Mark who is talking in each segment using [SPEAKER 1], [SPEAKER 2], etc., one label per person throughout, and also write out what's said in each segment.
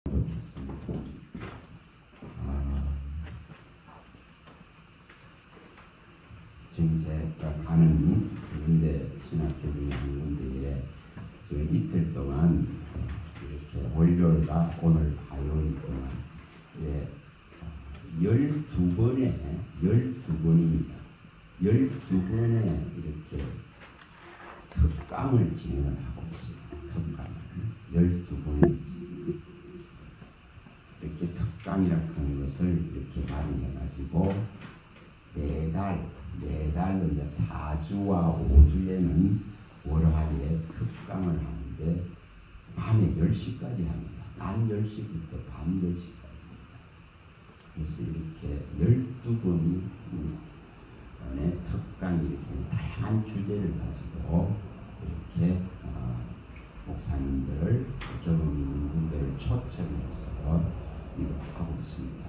[SPEAKER 1] 지금 제가 가는 군대 신학교 중에 한 군데에 지금 이틀 동안 이렇게 월요일과 오늘 화요일 동안 12번입니다. 12번에 이렇게 특강을 진행을 하고 있습니다. 특강을 12번에 이렇게 특강이라고 하는 것을 이렇게 마련해 가지고 매달 이제 4주와 5주에는 월화리에 특강을 하는데 밤에 10시까지 합니다. 낮 10시부터 밤 10시까지 합니다. 그래서 이렇게 12번이 특강이 이렇게 다양한 주제를 가지고 이렇게 목사님들을 경험 있는 분들을 초청해서 이걸 하고 있습니다.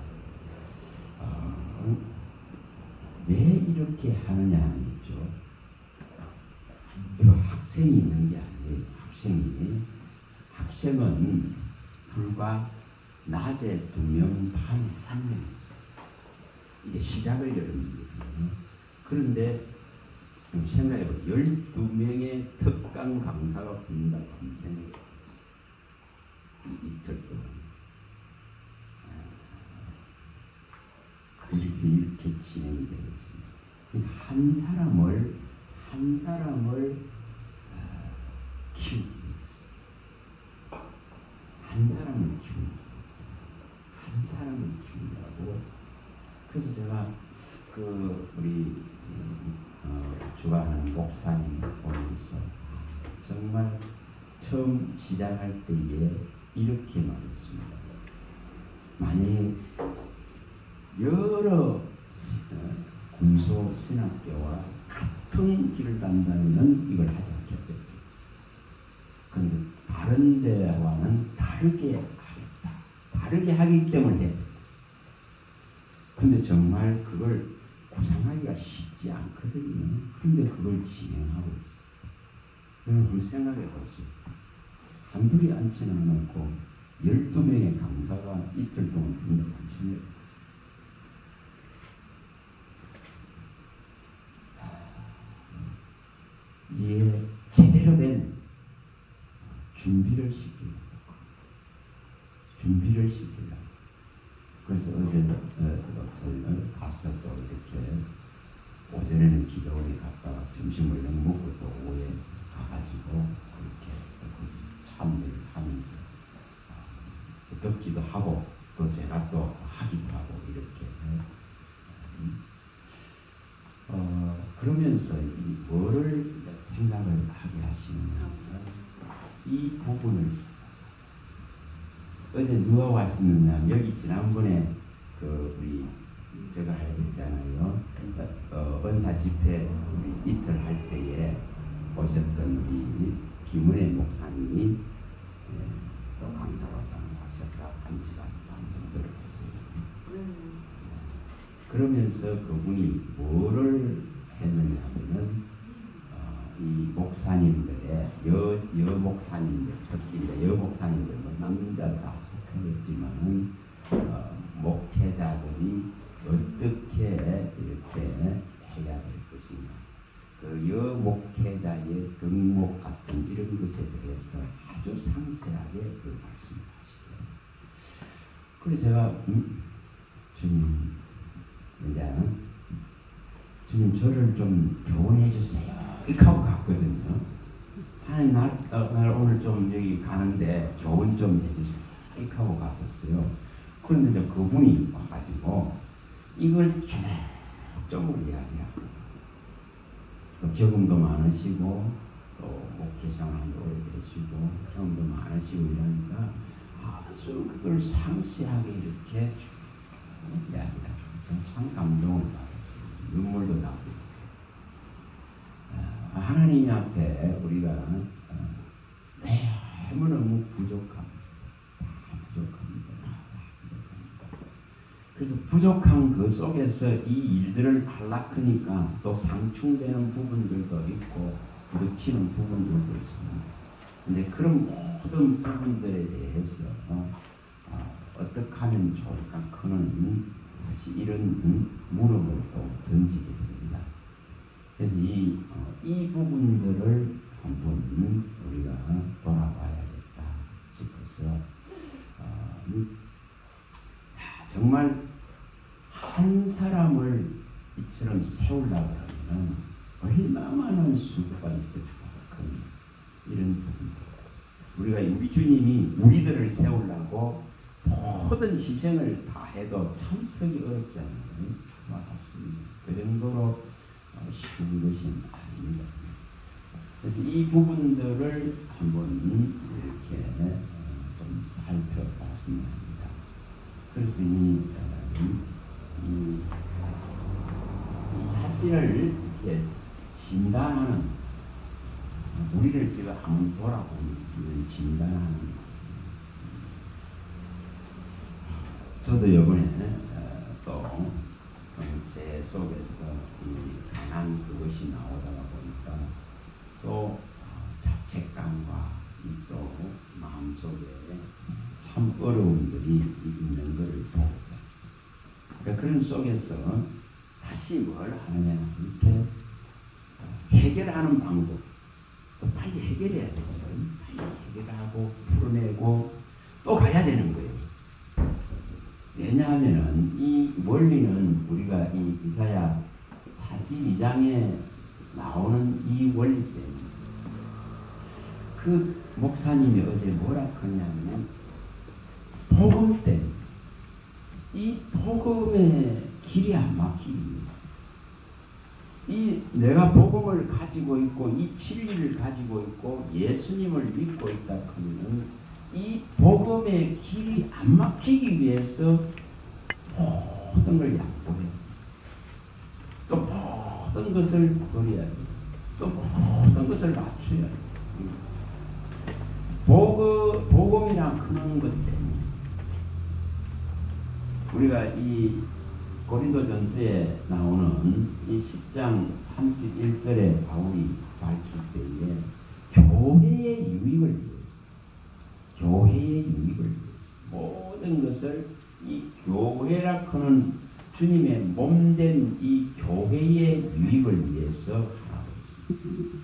[SPEAKER 1] 왜 이렇게 하느냐 하면요, 학생이 있는 게 아니에요. 학생은 불과 낮에 2명, 밤에 1명 있어요. 이게 시작을 열었거든요. 그런데 생각해보면 12명의 특강 강사가 붙는다고 하면 생각해보세요. 이틀 동안. 이렇게 진행이 되고 있습니다. 한 사람을 키우기 위해서. 한 사람을 키운다고. 그래서 제가 우리 주관하는 목사님 보면서 정말 처음 시작할 때에 이렇게 말했습니다. 만약에 여러 군소 신학교와 같은 길을 간다면 이걸 하지 않겠다. 그런데 다른 데와는 다르게 하겠다. 다르게 하기 때문에 해. 근데 정말 그걸 구상하기가 쉽지 않거든요. 그런데 그걸 진행하고 있어요. 여러분 생각해 보세요. 한둘이 앉지는 않고 12명의 강사가 이틀 동안 된다고 하시네요. 이에 제대로 된 준비를 시키려고. 그래서 저희는 가서 또 이렇게 오전에는 기도원에 갔다가 점심을 먹고 또 오후에 가가지고 그렇게 참여를 하면서 듣기도 하고 또 제가 또 하기도 하고 이렇게 그러면서 뭐를 생각을 하게 하시느냐 이 부분을 어제 누가 왔었느냐 여기 지난번에 우리 제가 하였잖아요. 은사 집회 우리 이틀 할 때에 오셨던 우리 김은혜 목사님이 또 강사로 하셔서 1시간 반 정도를 했어요. 그러면서 그분이 뭐를 했느냐 하면은 이 목사님들의 여 목사님들, 특히 이제 여 목사님들, 남자 다 속해졌지만은 목회자들이 어떻게 이렇게 해야 될 것인가, 여 목회자의 등목 같은 이런 것에 대해서 아주 상세하게 그 말씀을 하시죠. 그래서 제가 주님, 주님 저를 좀 교훈해 주세요. 이렇게 하고 갔거든요. 하나님 날 오늘 좀 여기 가는데 교훈 좀 해주세요. 이렇게 하고 갔었어요. 그런데 이제 그분이 와가지고 이걸 쭉적으로 이야기하고 또 경험도 많으시고 또 목회생활도 오래되시고 경험도 많으시고 이러니까 아주 그걸 상세하게 이렇게 이야기하고 참 감동을 받았어요. 눈물도 나고. 하나님 앞에 우리가 너무너무 부족합니다. 그래서 부족한 그 속에서 이 일들을 하려니까 또 상충되는 부분들도 있고 부딪히는 부분들도 있습니다. 근데 그런 모든 부분들에 대해서 어떻게 하면 좋을까 그는 다시 이런 물음을 또 던지게 됩니다. 그래서 이 부분들을 한번 우리가 돌아봐야겠다 싶어서 정말 한 사람을 이처럼 세우려고 하면 얼마나 많은 수고가 있을까 이런 부분들. 우리가 우리 주님이 우리들을 세우려고 모든 희생을 다 해도 참 서기 어렵지 않나요? 맞습니다. 그 정도로 쉬운 것이 아닙니다. 그래서 이 부분들을 한번 이렇게 좀 살펴봤으면 합니다. 그래서 이 자신을 이렇게 진단하는, 우리를 제가 한번 돌아보는 진단하는. 저도 이번에 또 제 속에서 이 강한 그것이 나오다가 보니까 또 자책감과 또 마음속에 참 어려움들이 있는 것을 보고, 그러니까 그런 속에서 다시 뭘 하느냐, 이렇게 해결하는 방법, 또 빨리 해결해야 되죠. 빨리 해결하고 풀어내고 또 가야 되는 거예요. 왜냐하면 이 원리는 우리가 이 이사야 42장에 나오는 이 원리 때문에, 그 목사님이 어제 뭐라 그러냐면 복음 때문에, 이 복음의 길이 안 막히기 위해서, 이 내가 복음을 가지고 있고 이 진리를 가지고 있고 예수님을 믿고 있다 하면 이 복음의 길이 안 막히기 위해서 모든 걸 양보해요. 또 모든 것을 버려야 돼요. 또 모든 것을 맞춰야 돼요. 복음이란 그런 것 때문에 우리가 이 고린도전서에 나오는 이 10장 31절에 바울이 밝힐 때에 교회의 유익을 위해서, 교회의 유익을 위해서 모든 것을 이 교회라 하는 주님의 몸된 이 교회의 유익을 위해서 하고 있습니다.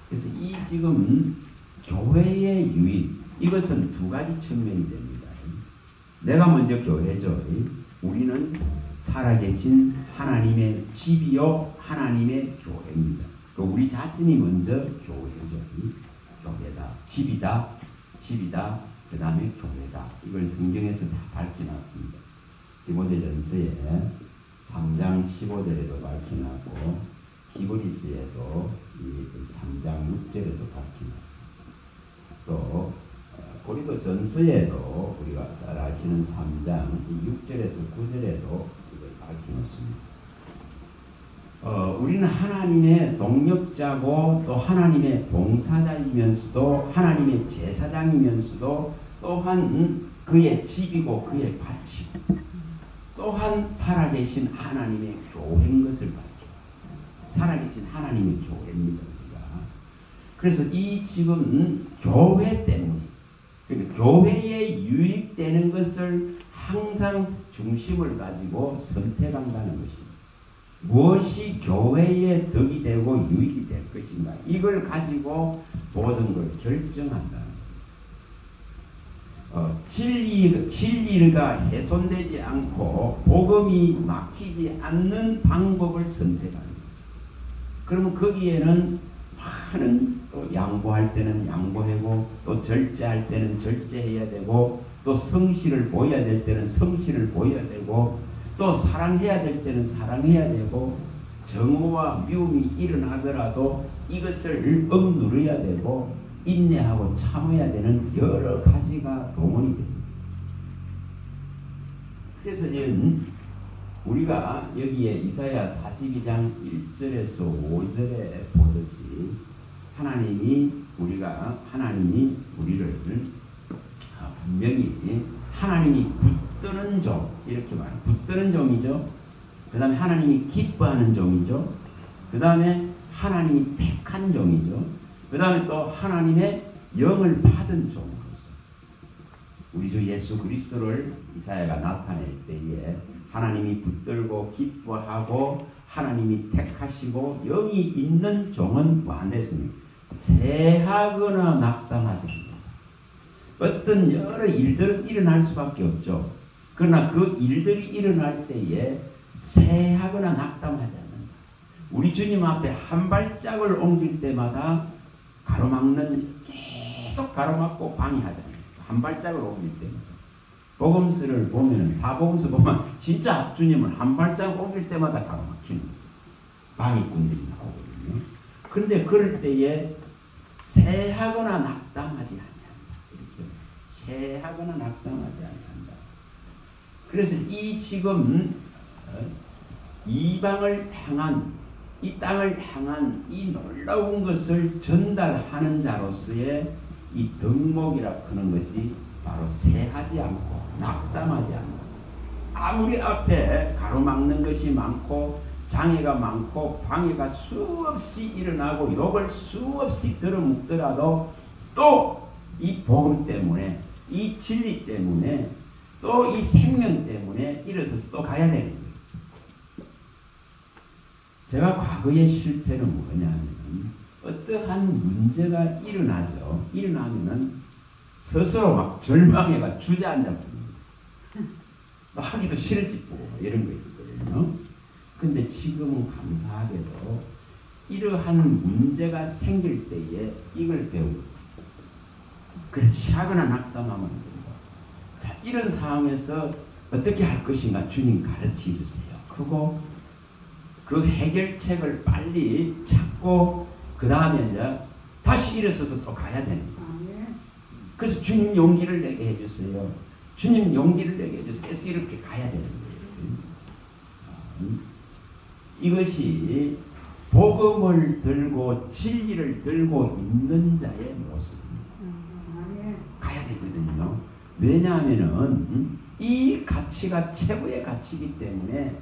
[SPEAKER 1] 그래서 이 지금 교회의 유익, 이것은 두 가지 측면이 됩니다. 내가 먼저 교회죠. 우리는 살아계신 하나님의 집이요 하나님의 교회입니다. 우리 자신이 먼저 교회죠. 교회다, 집이다, 그 다음에 교회다. 이걸 성경에서 다 밝혀놨습니다. 디모데전서에 3장 15절에도 밝혀놨고 히브리서에도 3장 6절에도 밝혀놨습니다. 또 고린도전서에도 우리가 잘 아시는 3장 6절에서 9절에도 이걸 밝혀놓습니다. 우리는 하나님의 동력자고 또 하나님의 봉사자이면서도 하나님의 제사장이면서도 또한 그의 집이고 그의 밭이고 또한 살아계신 하나님의 교회인 것을 밝혀, 살아계신 하나님의 교회입니다. 우리가. 그래서 이 지금 교회 때문에, 그러니까 교회에 유익되는 것을 항상 중심을 가지고 선택한다는 것입니다. 무엇이 교회에 덕이 되고 유익이 될 것인가, 이걸 가지고 모든 걸 결정한다는 거예요. 진리가 훼손되지 않고 복음이 막히지 않는 방법을 선택하는 거예요. 그러면 거기에는 많은, 또 양보할 때는 양보하고 또 절제할 때는 절제해야 되고 또 성실을 보여야 될 때는 성실을 보여야 되고 또 사랑해야 될 때는 사랑해야 되고 정오와 미움이 일어나더라도 이것을 억누르야 되고 인내하고 참아야 되는 여러 가지가 동원이 됩니다. 그래서 지금 우리가 여기에 이사야 42장 1절에서 5절에 보듯이 하나님이 우리를 분명히 하나님이 붙드는 종, 이렇게 말해요. 붙드는 종이죠. 그 다음에 하나님이 기뻐하는 종이죠. 그 다음에 하나님이 택한 종이죠. 그 다음에 또 하나님의 영을 받은 종으로서 우리 주 예수 그리스도를 이사야가 나타낼 때에 하나님이 붙들고 기뻐하고 하나님이 택하시고 영이 있는 종은 무한했으니 새하거나 낙담하되 어떤 여러 일들은 일어날 수밖에 없죠. 그러나 그 일들이 일어날 때에 새하거나 낙담하지 않는다. 우리 주님 앞에 한 발짝을 옮길 때마다 가로막는 계속 가로막고 방해하잖아요. 한 발짝을 옮길 때마다. 복음서를 보면 사복음서 보면 진짜 주님을 한 발짝 옮길 때마다 가로막히는 방해꾼들이 나오거든요. 그런데 그럴 때에 새하거나 낙담하지 않는다. 새하거나 낙담하지 않는다. 그래서 이 지금 이방을 향한 이 땅을 향한 이 놀라운 것을 전달하는 자로서의 이 덕목이라 하는 것이 바로 새하지 않고 낙담하지 않고 아무리 앞에 가로막는 것이 많고 장애가 많고 방해가 수없이 일어나고 욕을 수없이 들어먹더라도 또 이 복음 때문에 이 진리 때문에 또 이 생명 때문에 일어서서 또 가야 되는 거예요. 제가 과거의 실패는 뭐냐면 어떠한 문제가 일어나죠. 일어나면은 스스로 막 절망해가 주저앉아버립니다. 또 하기도 싫어지고 이런 거 있거든요. 근데 지금은 감사하게도 이러한 문제가 생길 때에 이걸 배우고 그래서 하거나 낙담하면 안 됩니다. 자, 이런 상황에서 어떻게 할 것인가 주님 가르쳐 주세요. 그리고 그 해결책을 빨리 찾고 그 다음에 이제 다시 일어서서 또 가야 됩니다. 그래서 주님 용기를 내게 해주세요. 주님 용기를 내게 해주세요. 계속 이렇게 가야 되는 거예요. 이것이 복음을 들고 진리를 들고 있는 자의 모습입니다. 가야 되거든요. 왜냐하면은 이 가치가 최고의 가치이기 때문에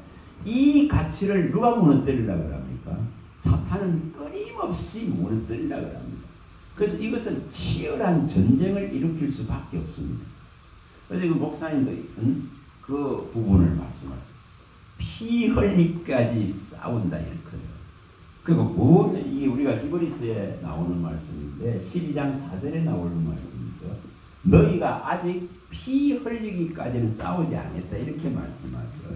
[SPEAKER 1] 이 가치를 누가 무너뜨리려고 합니까? 사탄은 끊임없이 무너뜨리려고 합니다. 그래서 이것은 치열한 전쟁을 일으킬 수밖에 없습니다. 그래서 그 목사님도 그 부분을 말씀하셨어요. 피 흘리기까지 싸운다 이렇거든요. 그리고 뭐 이게 우리가 히브리서에 나오는 말씀인데 12장 4절에 나오는 말씀이죠. 너희가 아직 피 흘리기까지는 싸우지 않았다 이렇게 말씀하죠.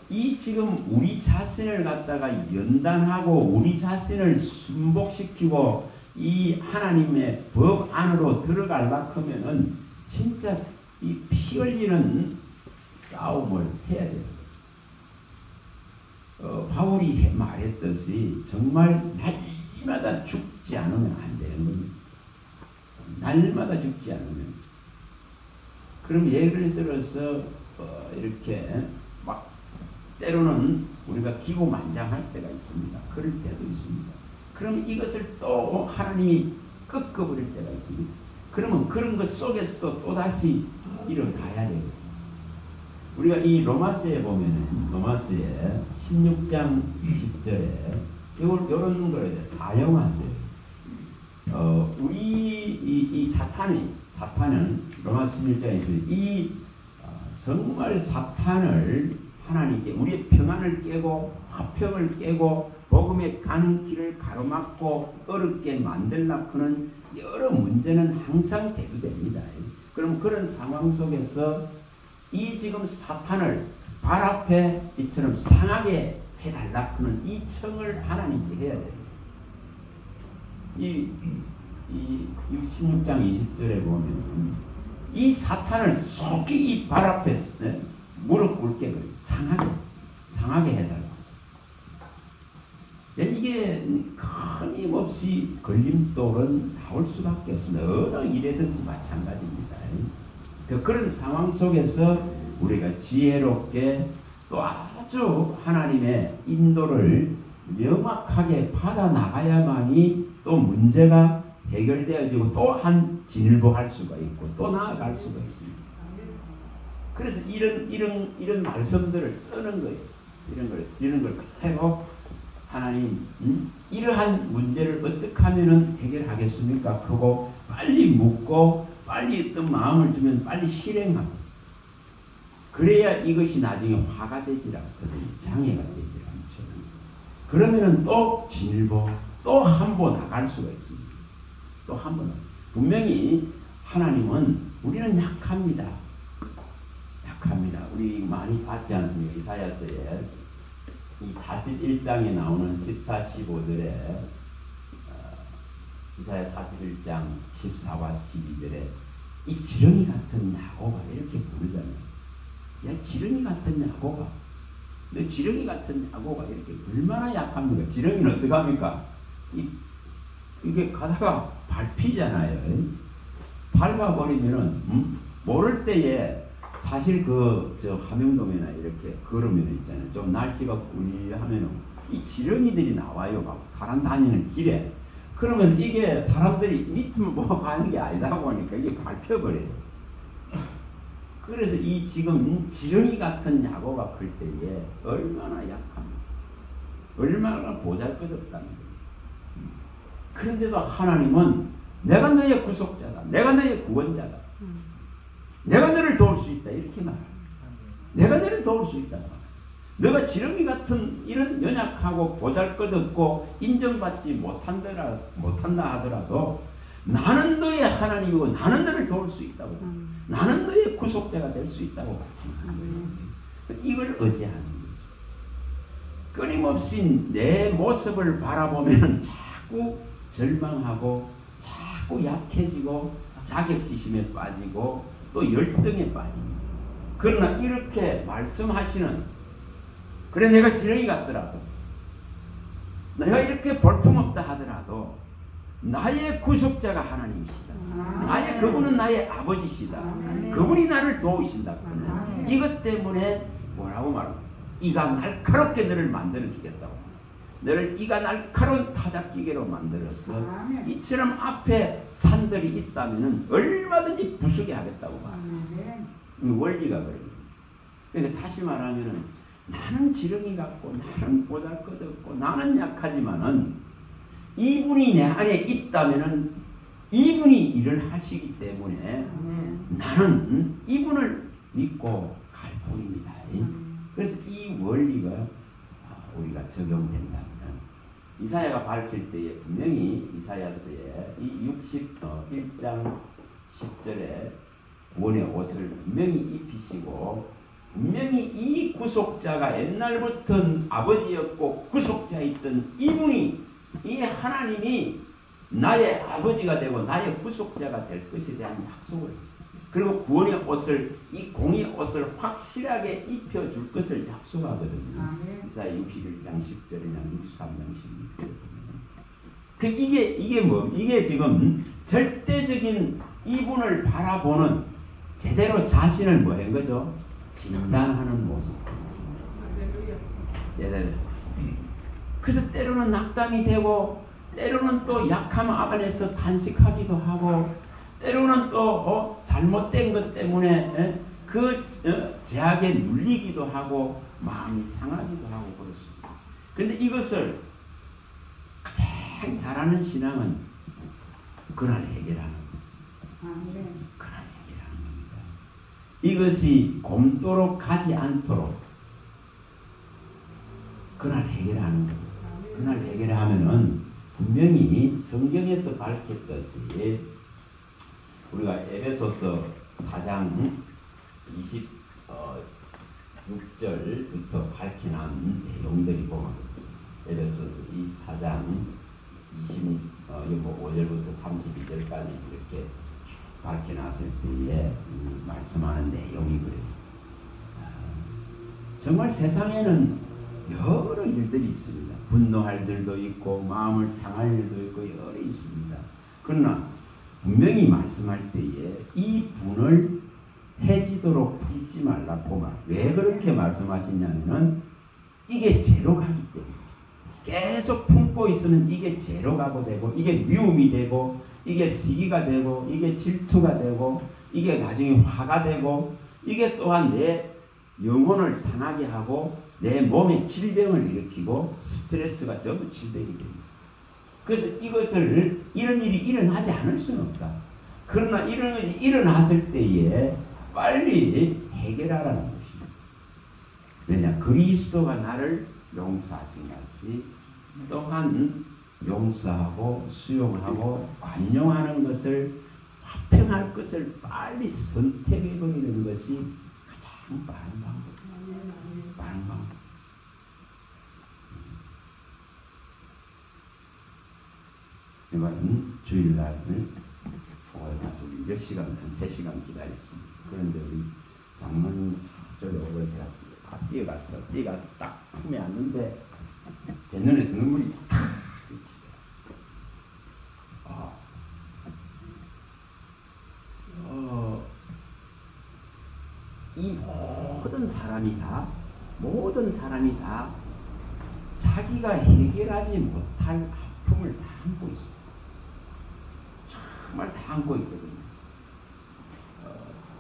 [SPEAKER 1] 이 지금 우리 자신을 갖다가 연단하고 우리 자신을 순복시키고 이 하나님의 법 안으로 들어가려고 하면은 진짜 이 피 흘리는 싸움을 해야 돼요. 바울이 말했듯이 정말 날마다 죽지 않으면 안 되는 겁니다. 날마다 죽지 않으면. 그럼 예를 들어서 이렇게 막 때로는 우리가 기고만장할 때가 있습니다. 그럴 때도 있습니다. 그럼 이것을 또 하나님이 꺾어버릴 때가 있습니다. 그러면 그런 것 속에서도 또다시 일어나야 돼요. 우리가 이 로마서에 보면은 로마서에 16장 20절에 이런 거에 대해 사용하세요. 우리 사탄은 로마 16장에서 정말 사탄을 하나님께 우리의 평안을 깨고 화평을 깨고 복음에 가는 길을 가로막고 어렵게 만들려고 하는 여러 문제는 항상 대두됩니다. 그럼 그런 상황 속에서 이 지금 사탄을 발 앞에 이처럼 상하게 해달라고 하는 이 청을 하나님께 해야 됩니다. 이 16장 20절에 보면 이 사탄을 속히 이 발 앞에 무릎 꿇게 상하게 해달라. 이게 끊임없이 걸림돌은 나올 수밖에 없습니다. 어느 일에든 마찬가지입니다. 그런 상황 속에서 우리가 지혜롭게 또 아주 하나님의 인도를 명확하게 받아 나가야만이 또 문제가 해결되어지고 또한 진일보할 수가 있고 또 나아갈 수가 있습니다. 그래서 이런 말씀들을 쓰는 거예요. 이런 걸 해고 하나님 이러한 문제를 어떻게 하면은 해결하겠습니까? 그거 빨리 묻고 빨리 어떤 마음을 주면 빨리 실행하고 그래야 이것이 나중에 화가 되질 않거든요. 장애가 되질 않죠. 그러면은 또 진일보 또 한 번 나갈 수가 있습니다. 또 한 번. 분명히 하나님은 우리는 약합니다. 약합니다. 우리 많이 봤지 않습니까? 이사야서에 이 41장에 나오는 14, 15절에 이사야 41장 14와 12절에 이 지렁이 같은 야고가 이렇게 부르잖아요. 야 지렁이 같은 야고가 너 지렁이 같은 야고가 이렇게 얼마나 약합니까? 지렁이는 어떻게 합니까? 이게 가다가 밟히잖아요. 밟아버리면은 모를 때에 사실 저 함영동이나 이렇게 걸으면 있잖아요. 좀 날씨가 꾸리하면은 이 지렁이들이 나와요. 막 사람 다니는 길에. 그러면 이게 사람들이 밑을 보고 가는 게 아니다 보니까 이게 밟혀버려요. 그래서 이 지금 지렁이 같은 야고가 클 때에 얼마나 약합니까? 얼마나 보잘것없답니다. 그런데도 하나님은 내가 너의 구속자다. 내가 너의 구원자다. 내가 너를 도울 수 있다. 이렇게 말합니다. 내가 너를 도울 수 있다. 너가 지렁이 같은 이런 연약하고 보잘것없고 인정받지 못한다 하더라도 나는 너의 하나님이고 나는 너를 도울 수 있다고. 나는 너의 구속자가 될 수 있다고 말씀하는 거예요. 이걸 의지하는 거예요. 끊임없이 내 모습을 바라보면 자꾸 절망하고 자꾸 약해지고 자격지심에 빠지고 또 열등에 빠집니다. 그러나 이렇게 말씀하시는 그래 내가 지렁이 같더라도 내가 이렇게 볼품없다 하더라도 나의 구속자가 하나님이시다. 나의 그분은 나의 아버지시다. 그분이 나를 도우신다. 이것 때문에 뭐라고 말합니까? 이가 날카롭게 너를 만들어 주겠다고. 너를 이가 날카로운 타작기계로 만들어서 이처럼 앞에 산들이 있다면 얼마든지 부수게 하겠다고 말합니다. 이 원리가 그래요. 그러니까 다시 말하면 나는 지렁이 같고 나는 보잘것없고 나는 약하지만은 이분이 내 안에 있다면은 이분이 일을 하시기 때문에 나는 이분을 믿고 갈 뿐입니다. 그래서 이 원리가 우리가 적용된다면 이사야가 밝힐 때에 분명히 이사야서에 이 61장 10절에 구원의 옷을 분명히 입히시고 분명히 이 구속자가 옛날부터 아버지였고 구속자였던 이분이 이 하나님이 나의 아버지가 되고 나의 구속자가 될 것에 대한 약속을 그리고 구원의 옷을 이 공의 옷을 확실하게 입혀줄 것을 약속하거든요. 이사야 61장 10절이나 63장 16절. 이게 지금 절대적인 이분을 바라보는 제대로 자신을 뭐 한 거죠? 진단하는 모습. 그래서 때로는 낙담이 되고 때로는 또 약함 안에서 탄식하기도 하고 때로는 또 잘못된 것 때문에 제약에 눌리기도 하고 마음이 상하기도 하고 그렇습니다. 그런데 이것을 가장 잘하는 신앙은 그날 해결하는 겁니다. 그날 해결하는 겁니다. 이것이 곪도록 가지 않도록 그날 해결하는 겁니다. 그날 해결하면은 분명히 성경에서 밝혔듯이 우리가 에베소서 4장 26절부터 밝힌한 내용들이 보면 에베소서 이 4장 5절부터 32절까지 이렇게 밝혀놨을 때에 말씀하는 내용이 그래요. 정말 세상에는 여러 일들이 있습니다. 분노할 일도 있고 마음을 상할 일도 있고 여러 있습니다. 그러나 분명히 말씀할 때에 이 분을 해지도록 품지 말라고 왜 그렇게 말씀하시냐면은 이게 죄로 가기 때문에 계속 품고 있으면 이게 죄로 가고 되고 이게 미움이 되고 이게 시기가 되고 이게 질투가 되고 이게 나중에 화가 되고 이게 또한 내 영혼을 상하게 하고 내 몸에 질병을 일으키고 스트레스가 전부 질병이 됩니다. 그래서 이것을 이런 일이 일어나지 않을 수는 없다. 그러나 이런 것이 일어났을 때에 빨리 해결하라는 것입니다. 왜냐? 그리스도가 나를 용서하신 같이 또한 용서하고 수용하고 관용하는 것을 화평할 것을 빨리 선택해버리는 것이 가장 빠른 방법입니다. 빠른 방법. 이번 주일날은 가서 우리 몇 시간, 한 3시간 기다렸습니다. 그런데 우리 장모님 저기 오고 제가 뛰어가서 딱 품에 앉는데 제 눈에서 눈물이 탁 이 모든 사람이 다 자기가 해결하지 못할 아픔을 다 안고 있습니다. 정말 다 안고 있거든요.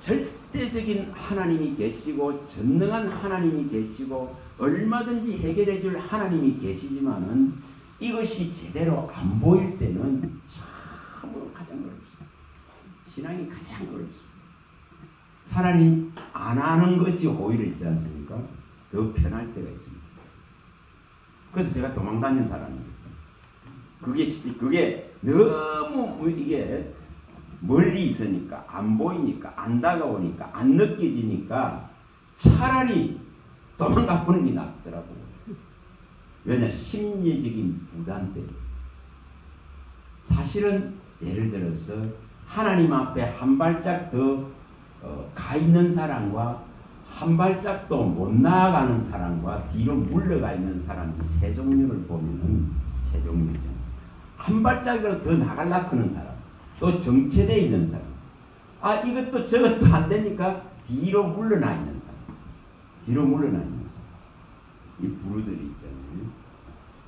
[SPEAKER 1] 절대적인 하나님이 계시고 전능한 하나님이 계시고 얼마든지 해결해 줄 하나님이 계시지만은 이것이 제대로 안 보일 때는 참으로 가장 어렵습니다. 신앙이 가장 어렵습니다. 차라리 안 하는 것이 오히려 있지 않습니까? 더 편할 때가 있습니다. 그래서 제가 도망다니는 사람입니다. 그게 너무 이게 멀리 있으니까 안 보이니까 안 다가오니까 안 느껴지니까 차라리 도망가 보는 게 낫더라고요. 왜냐? 심리적인 부담 때문에. 사실은 예를 들어서 하나님 앞에 한 발짝 더 가 있는 사람과 한 발짝도 못 나아가는 사람과 뒤로 물러가 있는 사람 세 종류를 보면은 세 종류죠. 한 발짝으로 더 나가려고 하는 사람, 또 정체되어 있는 사람, 이것도 저것도 안 되니까 뒤로 물러나 있는 사람, 이 부류들이 있잖아요.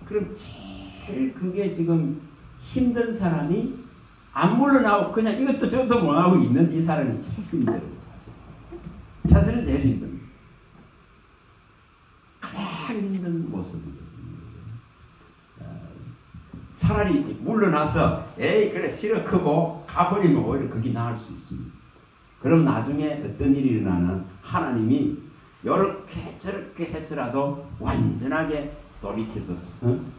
[SPEAKER 1] 그럼 제일 그게 지금 힘든 사람이 안 물러나고 그냥 이것도 저것도 못하고 있는 이 사람이 제일 힘들어요. 사실은 제일 힘듭니다. 가장 힘든 모습이거든요. 차라리 물러나서 그래 싫어 크고 가버리면 오히려 그게 나을 수 있습니다. 그럼 나중에 어떤 일이 일어나는 하나님이 이렇게 저렇게 해서라도 완전하게 돌이켜서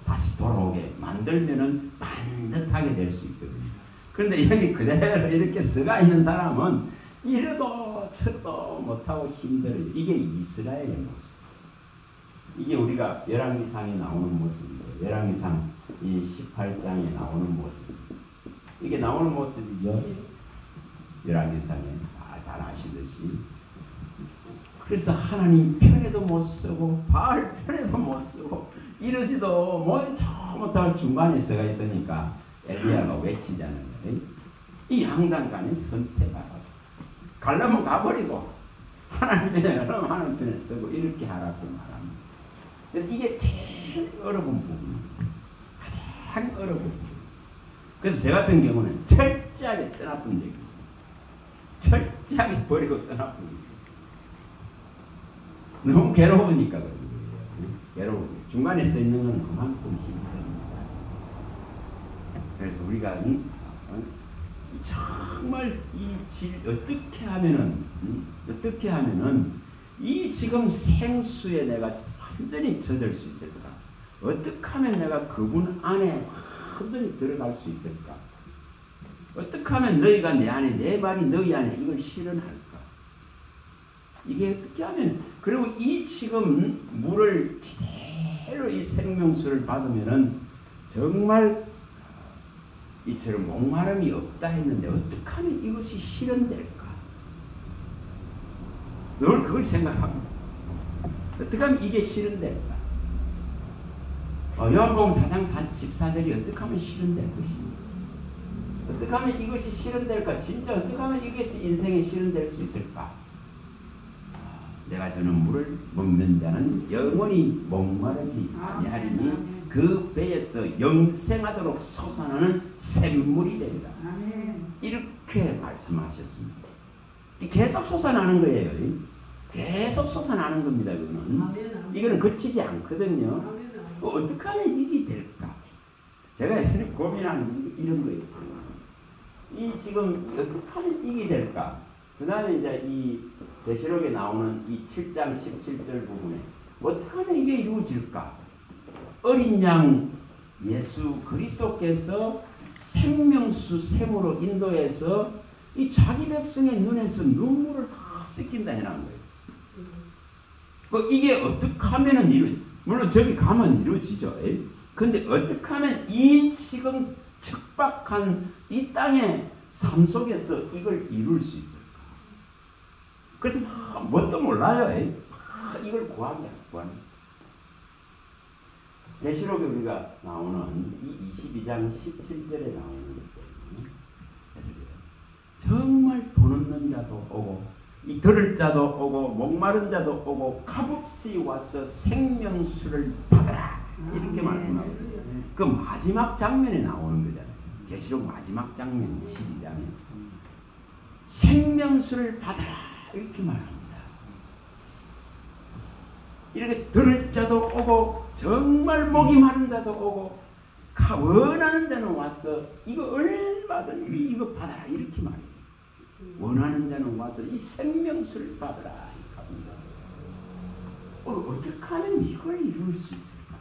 [SPEAKER 1] 다시 돌아오게 만들면은 반듯하게 될 수 있거든요. 그런데 여기 그대로 이렇게 서가 있는 사람은 이래도 저래도 못하고 힘들어요. 이게 이스라엘의 모습. 이게 우리가 열왕기상에 나오는 모습이에요. 열왕기상 이 18장에 나오는 모습. 이게 나오는 모습이죠. 열왕기상에 잘 아시듯이. 그래서 하나님 편에도 못 쓰고 바알 편에도 못 쓰고 이러지도 못하고 중간에 서가 있으니까 엘리야가 외치잖아요. 이 양단간에 선택하라. 가려면 가버리고 하나님 편에 쓰고 이렇게 하라고 말합니다. 이게 제일 어려운 부분입니다. 가장 어려운 부분. 그래서 저 같은 경우는 철저하게 떠나본 적이 있어요. 철저하게 버리고 떠나본 적이 있어요. 너무 괴로우니까 그래요. 괴로워. 중간에 서 있는 건 그만큼 힘듭니다. 그래서 우리가 정말 어떻게 하면은 이 지금 생수에 내가 완전히 젖을 수 있을까? 어떻게 하면 내가 그분 안에 완전히 들어갈 수 있을까? 어떻게 하면 너희가 내 안에, 내 말이 너희 안에 이걸 실현할까? 이게 어떻게 하면, 그리고 이 지금 물을 제대로 이 생명수를 받으면은 정말 이처럼 목마름이 없다 했는데 어떻게 하면 이것이 실현될까? 늘 그걸 생각합니다. 어떻게 하면 이게 실현될까? 요한복음 4장 14절이 어떻게 하면 실현될 것인가? 어떻게 하면 이것이 실현될까? 진짜 어떻게 하면 이것이 인생에 실현될 수 있을까? 내가 주는 물을 먹는 자는 영원히 목마르지 아니하리니 그 배에서 영생하도록 솟아나는 샘물이 되리라. 이렇게 말씀하셨습니다. 계속 솟아나는 거예요. 계속 솟아나는 겁니다. 이거는 그치지 않거든요. 어떻게 하면 이게 될까? 제가 고민하는 이런 거예요. 이 지금 어떻게 하면 이게 될까? 그 다음에 이제 이 계시록에 나오는 이 7장 17절 부분에 어떻게 하면 이게 이루어질까? 어린 양 예수 그리스도께서 생명수 샘으로 인도해서 이 자기 백성의 눈에서 눈물을 다 씻긴다 해놓은 거예요. 이게 어떻게 하면은 물론 저기 가면 이루어지죠. 근데 어떻게 하면 이 지금 척박한 이 땅의 삶 속에서 이걸 이룰 수 있을까? 그래서 뭣도 몰라요. 이걸 구합니다. 계시록에 우리가 나오는 이 22장 17절에 나오는 것들은 정말 돈 없는 자도 오고 이 들을 자도 오고 목마른 자도 오고 값없이 와서 생명수를 받아라 이렇게 말씀하거든요. 그 마지막 장면에 나오는 거잖아요. 계시록 마지막 장면 12장에 생명수를 받아라 이렇게 말합니다. 이렇게 들을 자도 오고 정말 목이 마른 자도 오고 원하는 자는 와서 이거 얼마든지 이거 받아라 이렇게 말해요. 원하는 자는 와서 이 생명수를 받아라 이렇게 합니다. 어떻게 하면 이걸 이룰 수 있을까?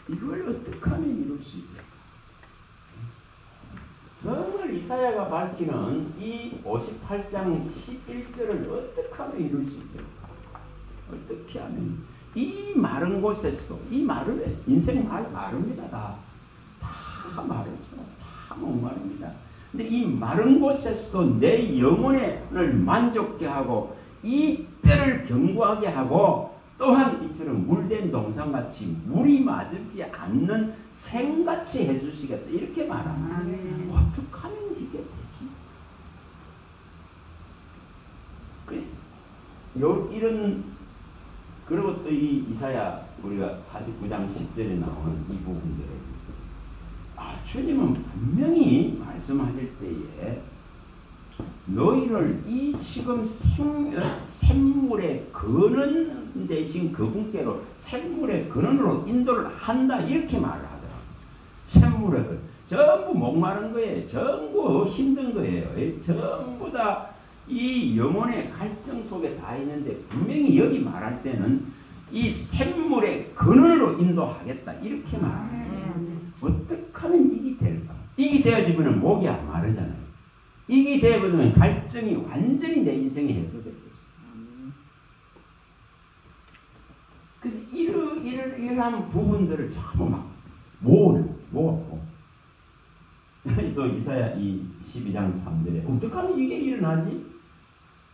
[SPEAKER 1] 이걸 어떻게 하면 이룰 수 있을까? 정말 이사야가 밝히는 이 58장 11절을 어떻게 하면 이룰 수 있을까? 어떻게 하면 이 마른 곳에서 이 마르네 인생 마릅니다. 다 마르죠. 다 목마릅니다. 근데 이 마른 곳에서도 내 영혼을 만족케 하고 이 뼈를 견고하게 하고 또한 이처럼 물된 동산같이 물이 맞지 않는 생같이 해주시겠다 이렇게 말합니다. 어떻게 하면 이게 되지? 이런 그리고 또 이 이사야 우리가 49장 10절에 나오는 이 부분들에 주님은 분명히 말씀하실 때에 너희를 이 지금 샘물의 근원 대신 그분께로 샘물의 근원으로 인도를 한다 이렇게 말을 하더라고요. 샘물의 근원 전부 목마른 거예요. 전부 힘든 거예요. 전부 다 이 영혼의 갈증 속에 다 있는데 분명히 여기 말할 때는 이 샘물의 근원으로 인도하겠다 이렇게 말합니다. 어떻게 하면 이게 될까? 이게 되어지면 목이 안 마르잖아요. 이게 되어지면 갈증이 완전히 내 인생에 해소되죠. 그래서 이러한 부분들을 전부 막 모으고 또 이사야 이 12장 3절에 어떻게 하면 이게 일어나지?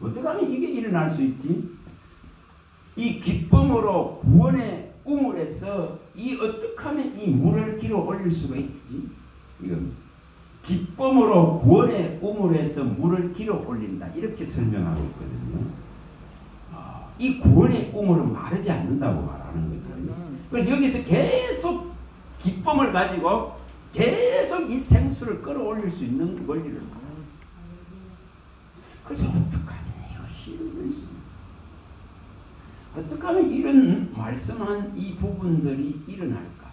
[SPEAKER 1] 어떻게 하면 이게 일어날 수 있지? 이 기쁨으로 구원의 우물에서 이 어떻게 하면 이 물을 길어 올릴 수가 있지? 이건 기쁨으로 구원의 우물에서 물을 길어 올린다 이렇게 설명하고 있거든요. 이 구원의 우물은 마르지 않는다고 말하는 거죠. 그래서 여기서 계속 기쁨을 가지고 계속 이 생수를 끌어올릴 수 있는 원리를 말합니다. 그래서 어떻게 하면 이것이 이루어질 수 있습니까? 어떻게 하면 이런 말씀한 이 부분들이 일어날까?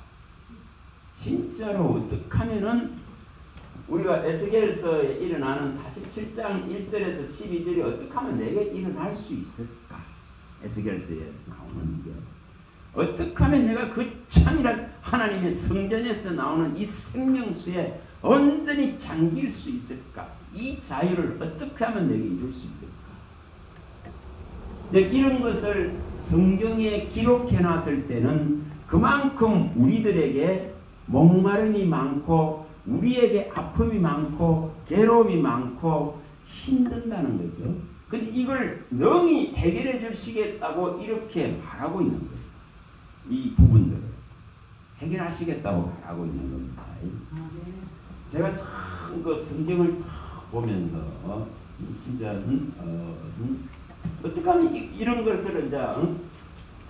[SPEAKER 1] 진짜로 어떻게 하면은 우리가 에스겔서에 일어나는 47장 1절에서 12절이 어떻게 하면 내게 일어날 수 있을까? 에스겔서에 나오는 게 어떻게 하면 내가 그 참이란 하나님의 성전에서 나오는 이 생명수에 온전히 잠길 수 있을까? 이 자유를 어떻게 하면 내게 이룰 수 있을까? 이런 것을 성경에 기록해 놨을 때는 그만큼 우리들에게 목마름이 많고 우리에게 아픔이 많고 괴로움이 많고 힘든다는 거죠. 근데 이걸 능히 해결해 주시겠다고 이렇게 말하고 있는 거예요. 이 부분들을 해결하시겠다고 말하고 있는 겁니다. 제가 참 그 성경을 보면서 진짜 어떻게 하면 이런 것을 이제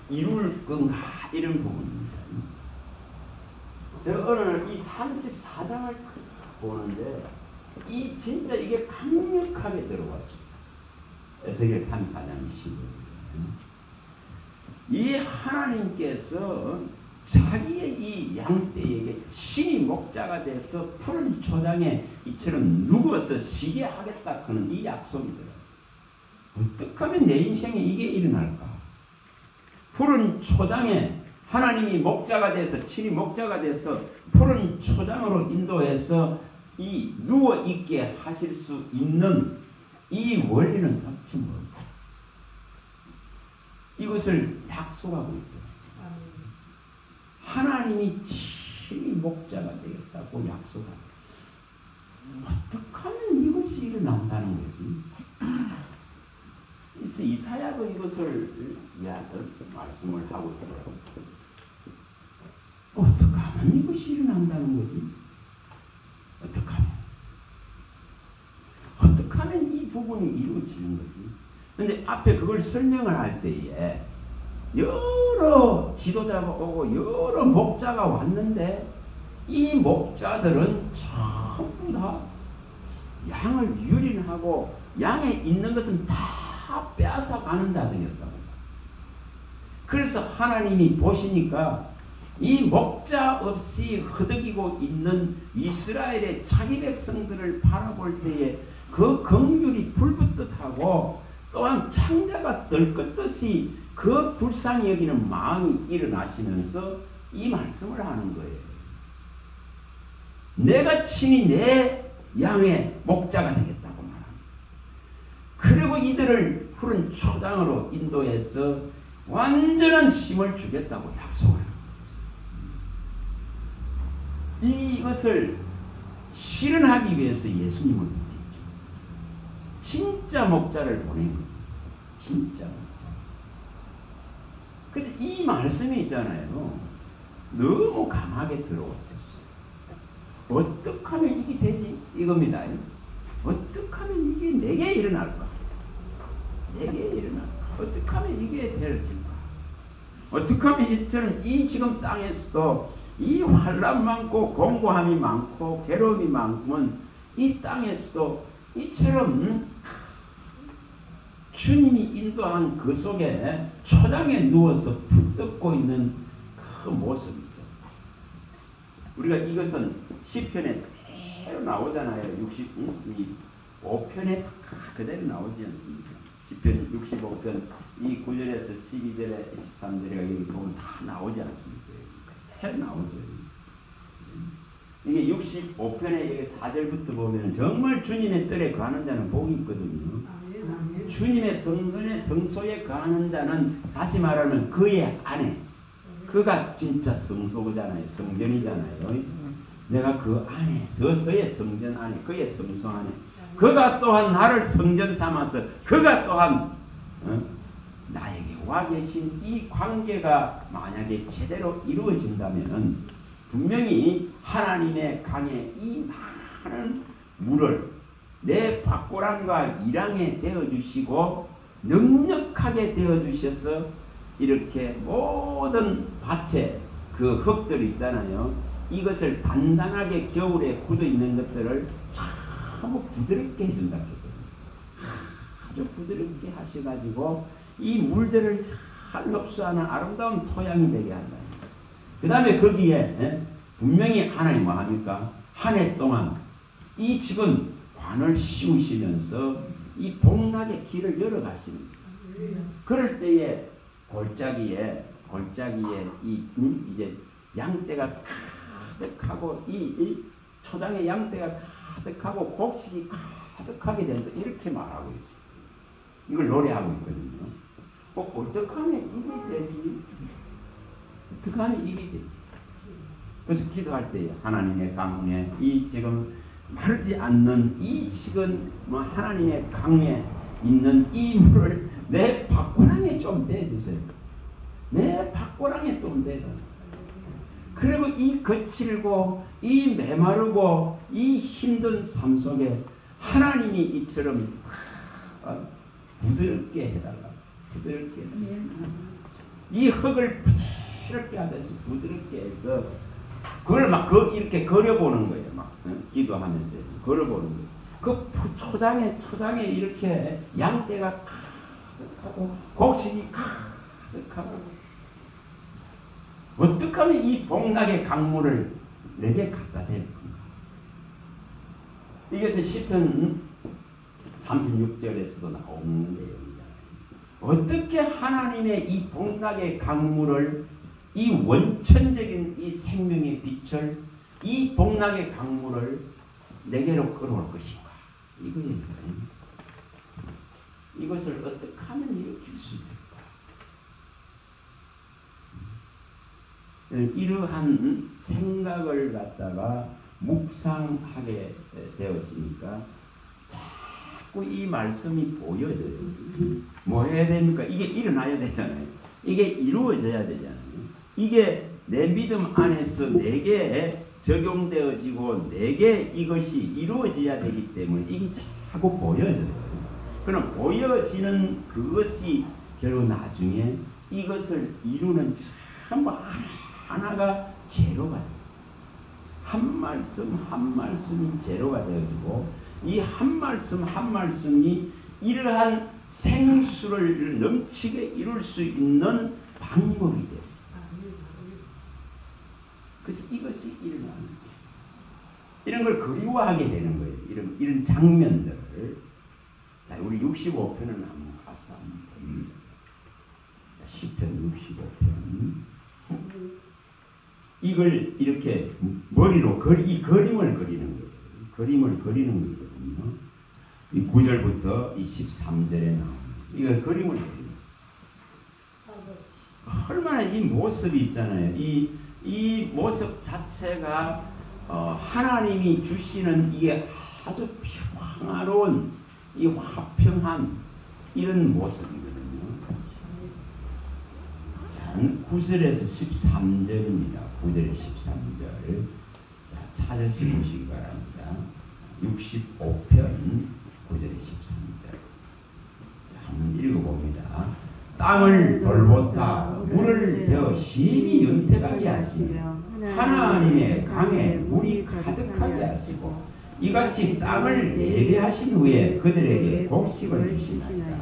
[SPEAKER 1] 이룰 건가 이런 부분입니다. 제가 어느 날 이 34장을 보는데 이 진짜 이게 강력하게 들어왔어요. 에스겔 34장 15절. 이 하나님께서 자기의 이 양떼에게 신이 목자가 돼서 푸른 초장에 이처럼 누워서 쉬게 하겠다 하는 이 약속이더라. 어떻게 하면 내 인생에 이게 일어날까? 푸른 초장에 하나님이 목자가 돼서 신이 목자가 돼서 푸른 초장으로 인도해서 이 누워 있게 하실 수 있는 이 원리는 도대체 뭘까? 이것을 약속하고 있다. 하나님이 친히 목자가 되겠다고 약속합니다. 어떻게 하면 이것이 일어난다는 거지? 그래서 이사야도 이것을 말씀을 하고 있더라고요. 어떻게 하면 이것이 일어난다는 거지? 어떻게 하면 이 부분이 이루어지는 거지? 근데 앞에 그걸 설명을 할 때에 여러 지도자가 오고 여러 목자가 왔는데 이 목자들은 전부 다 양을 유린하고 양에 있는 것은 다 빼앗아 가는 자들이었다고. 그래서 하나님이 보시니까 이 목자 없이 허덕이고 있는 이스라엘의 자기 백성들을 바라볼 때에 그 긍휼이 불붙듯하고 또한 창자가 떨끗듯이 그 불쌍히 여기는 마음이 일어나시면서 이 말씀을 하는 거예요. 내가 친히 내 양의 목자가 되겠다고 말합니다. 그리고 이들을 푸른 초장으로 인도해서 완전한 쉼을 주겠다고 약속을 합니다. 이것을 실현하기 위해서 예수님을 보냈죠. 진짜 목자를 보낸 겁니다. 진짜 목자. 그래서 이 말씀이 있잖아요. 너무 강하게 들어왔었어요. 어떻게 하면 이게 되지? 이겁니다. 어떻게 하면 이게 내게 일어날까? 내게 일어날까? 어떻게 하면 이게 되어질까? 어떻게 하면 이처럼 이 지금 땅에서도 이 환난 많고 공고함이 많고 괴로움이 많으면 이 땅에서도 이처럼 주님이 인도한 그 속에 초장에 누워서 붙들고 있는 그 모습이죠. 우리가 이것은 시편에 그대로 나오잖아요. 65편에 그대로 나오지 않습니까? 시편 65편 이 9절에서 12절에 13절에 여기 보면 다 나오지 않습니까? 그대로 나오죠. 이게 65편에 여기 4절부터 보면 정말 주님의 뜰에 거하는 자는 복이 있거든요. 주님의 성전의 성소에 거하는 자는 다시 말하면 그의 안에 그가 진짜 성소잖아요. 성전이잖아요. 내가 그 안에 저의 성전 안에 그의 성소 안에 그가 또한 나를 성전 삼아서 그가 또한 나에게 와 계신 이 관계가 만약에 제대로 이루어진다면 분명히 하나님의 강에 이 많은 물을 내 밭고랑과 일항에 되어주시고 넉넉하게 되어주셔서 이렇게 모든 밭에 그 흙들 있잖아요. 이것을 단단하게 겨울에 굳어있는 것들을 참 부드럽게 해준다고 했거든요. 아주 부드럽게 하셔가지고 이 물들을 잘 흡수하는 아름다운 토양이 되게 한다. 그 다음에 거기에 분명히 하나님 뭐 합니까? 한 해 동안 이 지금 관을 씌우시면서 이 복락의 길을 열어가시는 거예요. 그럴 때에 골짜기에 이제 양떼가 가득하고 이 초장에 양떼가 가득하고 곡식이 가득하게 된다 이렇게 말하고 있어요. 이걸 노래하고 있거든요. 어떻게 하면 이게 되지? 어떻게 하면 이게 되지? 그래서 기도할 때 하나님의 강에 이 지금 마르지 않는 이 지금 하나님의 강에 있는 이 물을 내 밭고랑에 좀 내주세요. 내 밭고랑에 좀 내줘. 그리고 이 거칠고 이 메마르고 이 힘든 삶 속에 하나님이 이처럼 부드럽게 해달라. 부드럽게 이 흙을 부드럽게 하면서 부드럽게 해서 그걸 막 이렇게 걸어보는 거예요. 막 기도하면서 걸어보는 거예요. 그 초장에 이렇게 양떼가 가득하고 곡식이 가득하고 어떻게 하면 이 복락의 강물을 내게 갖다 댈 건가? 이것은 시편 36절에서도 나오는 내용이잖아요. 어떻게 하나님의 이 복락의 강물을, 이 원천적인 이 생명의 빛을, 이 복락의 강물을 내게로 끌어올 것인가? 이거예요. 이것을 어떻게 하면 일으킬 수 있을까? 이러한 생각을 갖다가 묵상하게 되어지니까 자꾸 이 말씀이 보여져요. 뭐 해야 됩니까? 이게 일어나야 되잖아요. 이게 이루어져야 되잖아요. 이게 내 믿음 안에서 내게 적용되어지고 내게 이것이 이루어져야 되기 때문에 이게 자꾸 보여져요. 그럼 보여지는 그것이 결국 나중에 이것을 이루는 참 하나가 제로가 돼요. 한 말씀 한 말씀이 제로가 되어지고 이 한 말씀 한 말씀이 이러한 생수를 넘치게 이룰 수 있는 방법이 돼요. 그래서 이것이 일어나는 거예요. 이런 걸 그리워하게 되는 거예요. 이런 장면들을. 자, 우리 65편을 한번 가서 한번 봅니다. 10편 65편. 이걸 이렇게 머리로 이 그림을 그리는 거예요. 그림을 그리는 거거든요. 이 9절부터 이 13절에 나옵니다. 이걸 그림을 그리는 거예요. 얼마나 이 모습이 있잖아요. 이 모습 자체가 하나님이 주시는 이게 아주 평화로운 이 화평한 이런 모습이거든요. 자, 9절에서 13절입니다. 9절에 13절. 자, 찾으시기 바랍니다. 65편 9절에 13절. 한번 읽어봅니다. 땅을 돌보사 물을 베어 심히 윤택하게 하시며 하나님의 강에 물이 가득하게 하시고 이같이 땅을 예배하신 후에 그들에게 곡식을 주시나이다.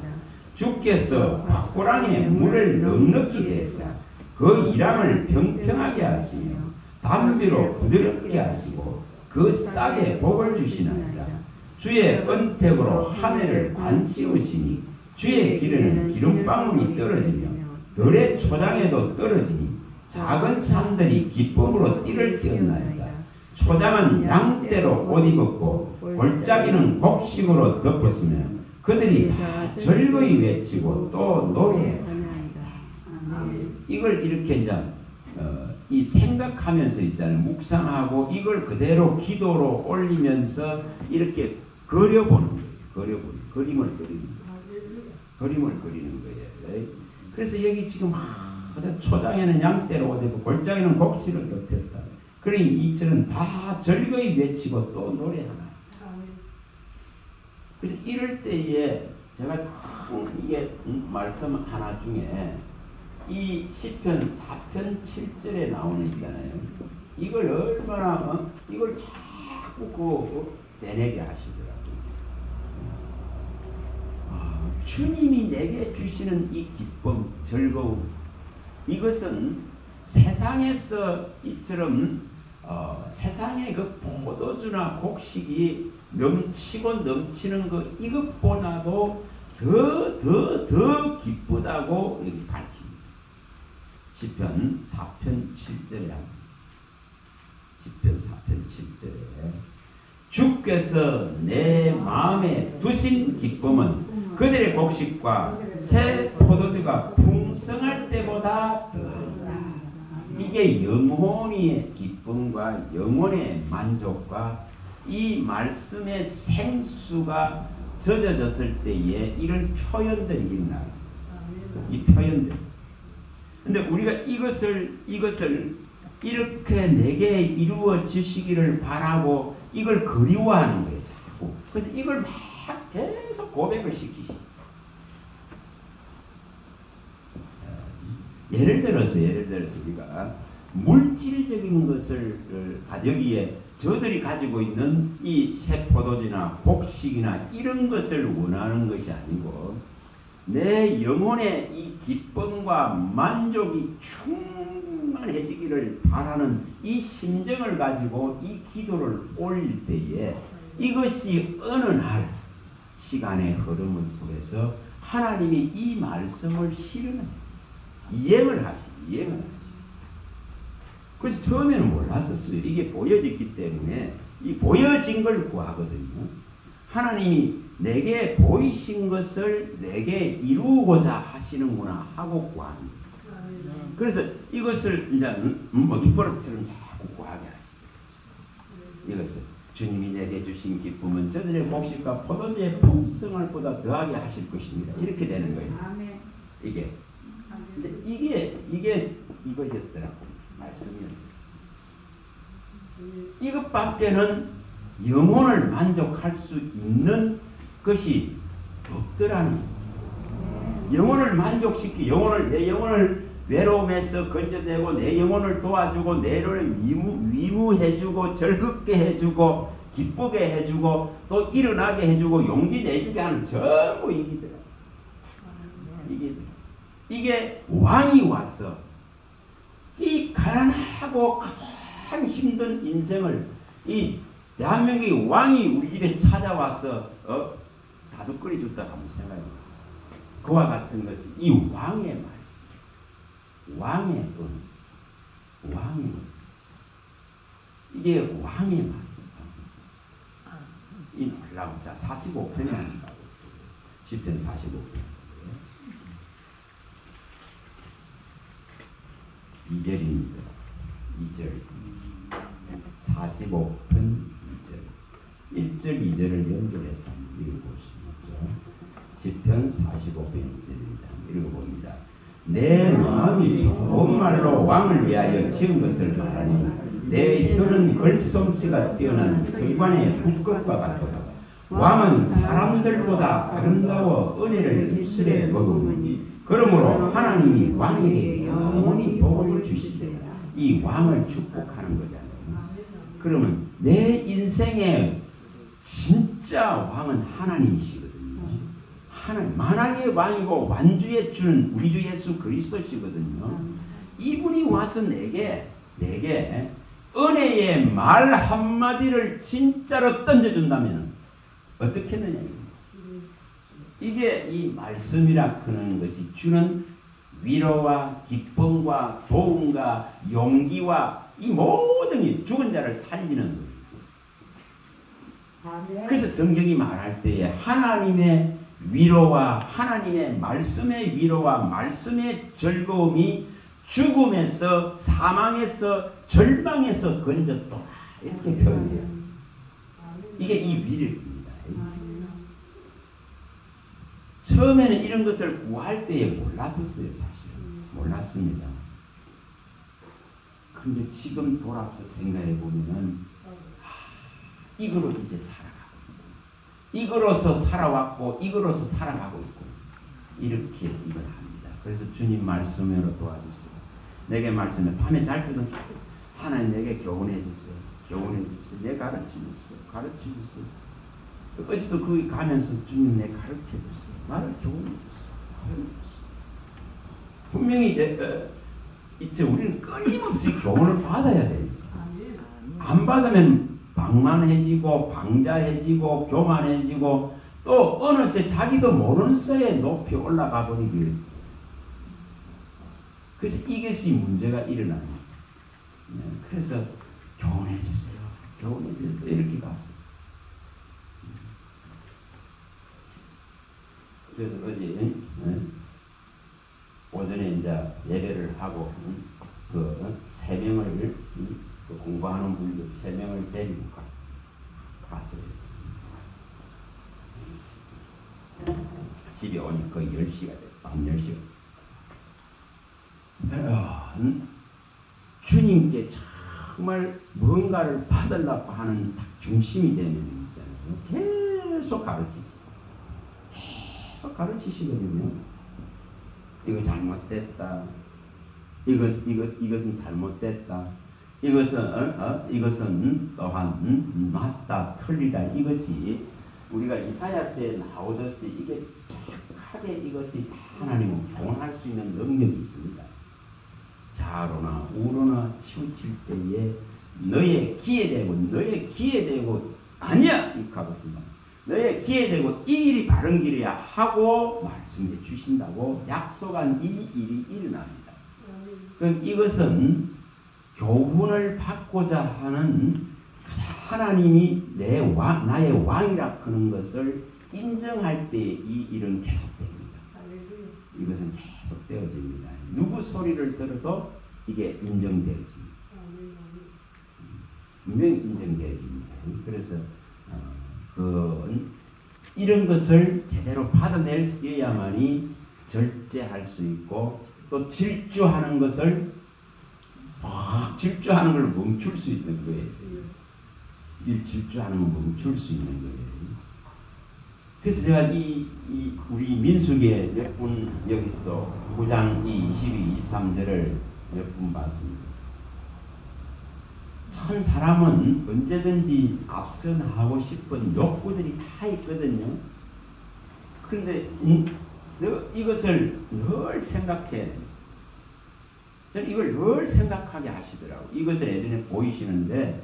[SPEAKER 1] 주께서 밭고랑에 물을 넉넉히 대사 그 이랑을 평평하게 하시며 담비로 부드럽게 하시고 그 싹에 복을 주시나이다. 주의 은택으로 하늘을 반씌우시니 주의 길에는 기름방울이 떨어지며 들의 초장에도 떨어지니 작은 산들이 기쁨으로 띠를 띄었나이다. 초장은 양떼로 옷 입었고 골짜기는 곡식으로 덮었으며 그들이 다 즐거이 외치고 또 노래하나이다. 이걸 이렇게 이제 이 생각하면서 있잖아요. 묵상하고 이걸 그대로 기도로 올리면서 이렇게 그려보는 거예요. 그림을 그리는 거예요. 그림을 그리는 거예요. 그래서 여기 지금 초장에는 양떼로 옷 입고 골짜기는 곡식을 덮였다. 그러니 이처럼 다 즐거이 외치고 또 노래하나. 그래서 이럴 때에 제가 이게 말씀 하나 중에 이 시편 4편 7절에 나오는 있잖아요. 이걸 얼마나 이걸 자꾸 내내게 하시더라고요. 주님이 내게 주시는 이 기쁨, 즐거움, 이것은 세상에서 이처럼 세상의 그 포도주나 곡식이 넘치고 넘치는 것 이것보다도 더 기쁘다고 이렇게 밝힙니다. 시편 4편 7절에 시편 4편 7절에 주께서 내 마음에 두신 기쁨은 그들의 곡식과 새 포도주가 풍성할 때보다 더하다. 이게 영혼의 기쁨과 영혼의 만족과 이 말씀의 생수가 젖어졌을 때에 이런 표현들이 있나. 이 표현들. 근데 우리가 이것을 이렇게 내게 이루어 주시기를 바라고 이걸 그리워하는 거예요. 자꾸. 그래서 이걸 막 계속 고백을 시키시. 예를 들어서 우리가 물질적인 것을 여기에 저들이 가지고 있는 이 새 포도주나 곡식이나 이런 것을 원하는 것이 아니고 내 영혼의 이 기쁨과 만족이 충만해지기를 바라는 이 심정을 가지고 이 기도를 올릴 때에 이것이 어느 날 시간의 흐름 속에서 하나님이 이 말씀을 실현해 이행을 하시. 그래서 처음에는 몰랐었어요. 이게 보여졌기 때문에 이 보여진 걸 구하거든요. 하나님이 내게 보이신 것을 내게 이루고자 하시는구나 하고 구합니다. 그래서 이것을 이제 뒷버릇처럼 자꾸 구하게 하십니다. 이것을 주님이 내게 주신 기쁨은 저들의 목식과 포도주의 풍성할 보다 더하게 하실 것입니다. 이렇게 되는 거예요. 이게 이것이었더라고요. 말씀이었어요. 이것밖에는 영혼을 만족할 수 있는 것이 없더라는 거예요. 영혼을 내 영혼을 외로움에서 건져내고 내 영혼을 도와주고 내를 위무해주고 즐겁게 해주고 기쁘게 해주고 또 일어나게 해주고 용기 내주게 하는 전부 이기더라. 이게 왕이 와서 이 가난하고 가장 힘든 인생을 이 대한민국의 왕이 우리 집에 찾아와서 다둑거리 줬다 한번 생각해봐. 그와 같은 것이 이 왕의 말씀, 왕의 은, 왕의 은. 이게 왕의 말씀. 이 말라고 자 45편에 한다고 있어요. 10편 45편. 2절입니다. 2절. 45편 2절. 1절 2절을 연결해서 읽어보시죠. 10편 45편 2절입니다. 읽어봅니다. 내 마음이 좋은 말로 왕을 위하여 지은 것을 말하니 내 혀는 글솜씨가 뛰어난 설관의 북것과 같도다. 왕은 사람들보다 아름다워 은혜를 입술에 머금으니 그러므로 하나님이 왕에게 영원히 복을 주시되 이 왕을 축복하는 거잖아요. 그러면 내 인생의 진짜 왕은 하나님이시거든요. 하나님, 만왕의 왕이고 완주의 주는 우리 주 예수 그리스도시거든요. 이분이 와서 내게 은혜의 말 한마디를 진짜로 던져준다면 어떻게 했느냐. 이게 이 말씀이라 하는 것이 주는 위로와 기쁨과 도움과 용기와 이 모든 이 죽은 자를 살리는 거예요. 그래서 성경이 말할 때에 하나님의 위로와 하나님의 말씀의 위로와 말씀의 즐거움이 죽음에서 사망에서 절망에서 건졌더라 이렇게 표현해요. 이게 이 위로입니다. 처음에는 이런 것을 구할 때에 몰랐었어요. 사실은 몰랐습니다. 그런데 지금 돌아서 생각해 보면은 이거로 이제 살아가고 있고 이거로서 살아왔고 이거로서 살아가고 있고 이렇게 이걸 합니다. 그래서 주님 말씀으로 도와주세요. 내게 말씀해 밤에 잘 때도 하나님 내게 교훈해 주세요. 교훈해 주세요. 내 가르쳐 주세요. 어제도 거기 가면서 주님 내 가르쳐 주세요. 나를 교훈해 주세요. 분명히 이제 우리는 끊임없이 교훈을 받아야 돼요. 안 받으면 방만해지고 방자해지고 교만해지고 또 어느새 자기도 모르는 새에 높이 올라가 버리길. 그래서 이것이 문제가 일어나요. 그래서 교훈해 주세요. 교훈해 주세요. 이렇게 가서. 그래서 어제 오전에 이제 예배를 하고 그 세 명을 그 공부하는 분들 세 명을 데리고 갔어요. 집에 오니 거의 10시가 돼요. 밤 10시가. 주님께 정말 뭔가를 받으려고 하는 중심이 되는 있잖아요. 계속 가르치시거든요. 이거 잘못됐다. 이것은 잘못됐다. 이것은 또한 맞다, 틀리다. 이것이 우리가 이사야서에 나오듯이 이게 정확하게 이것이 하나님을 구원할 수 있는 능력이 있습니다. 좌로나 우로나 치우칠 때에 너의 기에 대고 아니야 이 가보시면 너의 기에 대고 이 일이 바른 길이야 하고 말씀해 주신다고 약속한 이 일이 일어납니다. 그럼 이것은 교훈을 받고자 하는 하나님이 나의 왕이라 하는 것을 인정할 때 이 일은 계속됩니다. 이것은 계속 되어집니다. 누구 소리를 들어도 이게 인정되어집니다. 분명히 인정되어집니다. 그래서 이런 것을 제대로 받아낼어야만이 절제할 수 있고 또 질주하는 것을 질주하는 걸 멈출 수 있는 거예요. 질주하는 걸 멈출 수 있는 거예요. 그래서 제가 우리 민수기에 몇 분 여기서도 9장 22, 23절을 몇 분 봤습니다. 참 사람은 언제든지 앞서 나가고 싶은 욕구들이 다 있거든요. 그런데 이것을 늘 생각해. 저는 이걸 늘 생각하게 하시더라고요. 이것을 예전에 보이시는데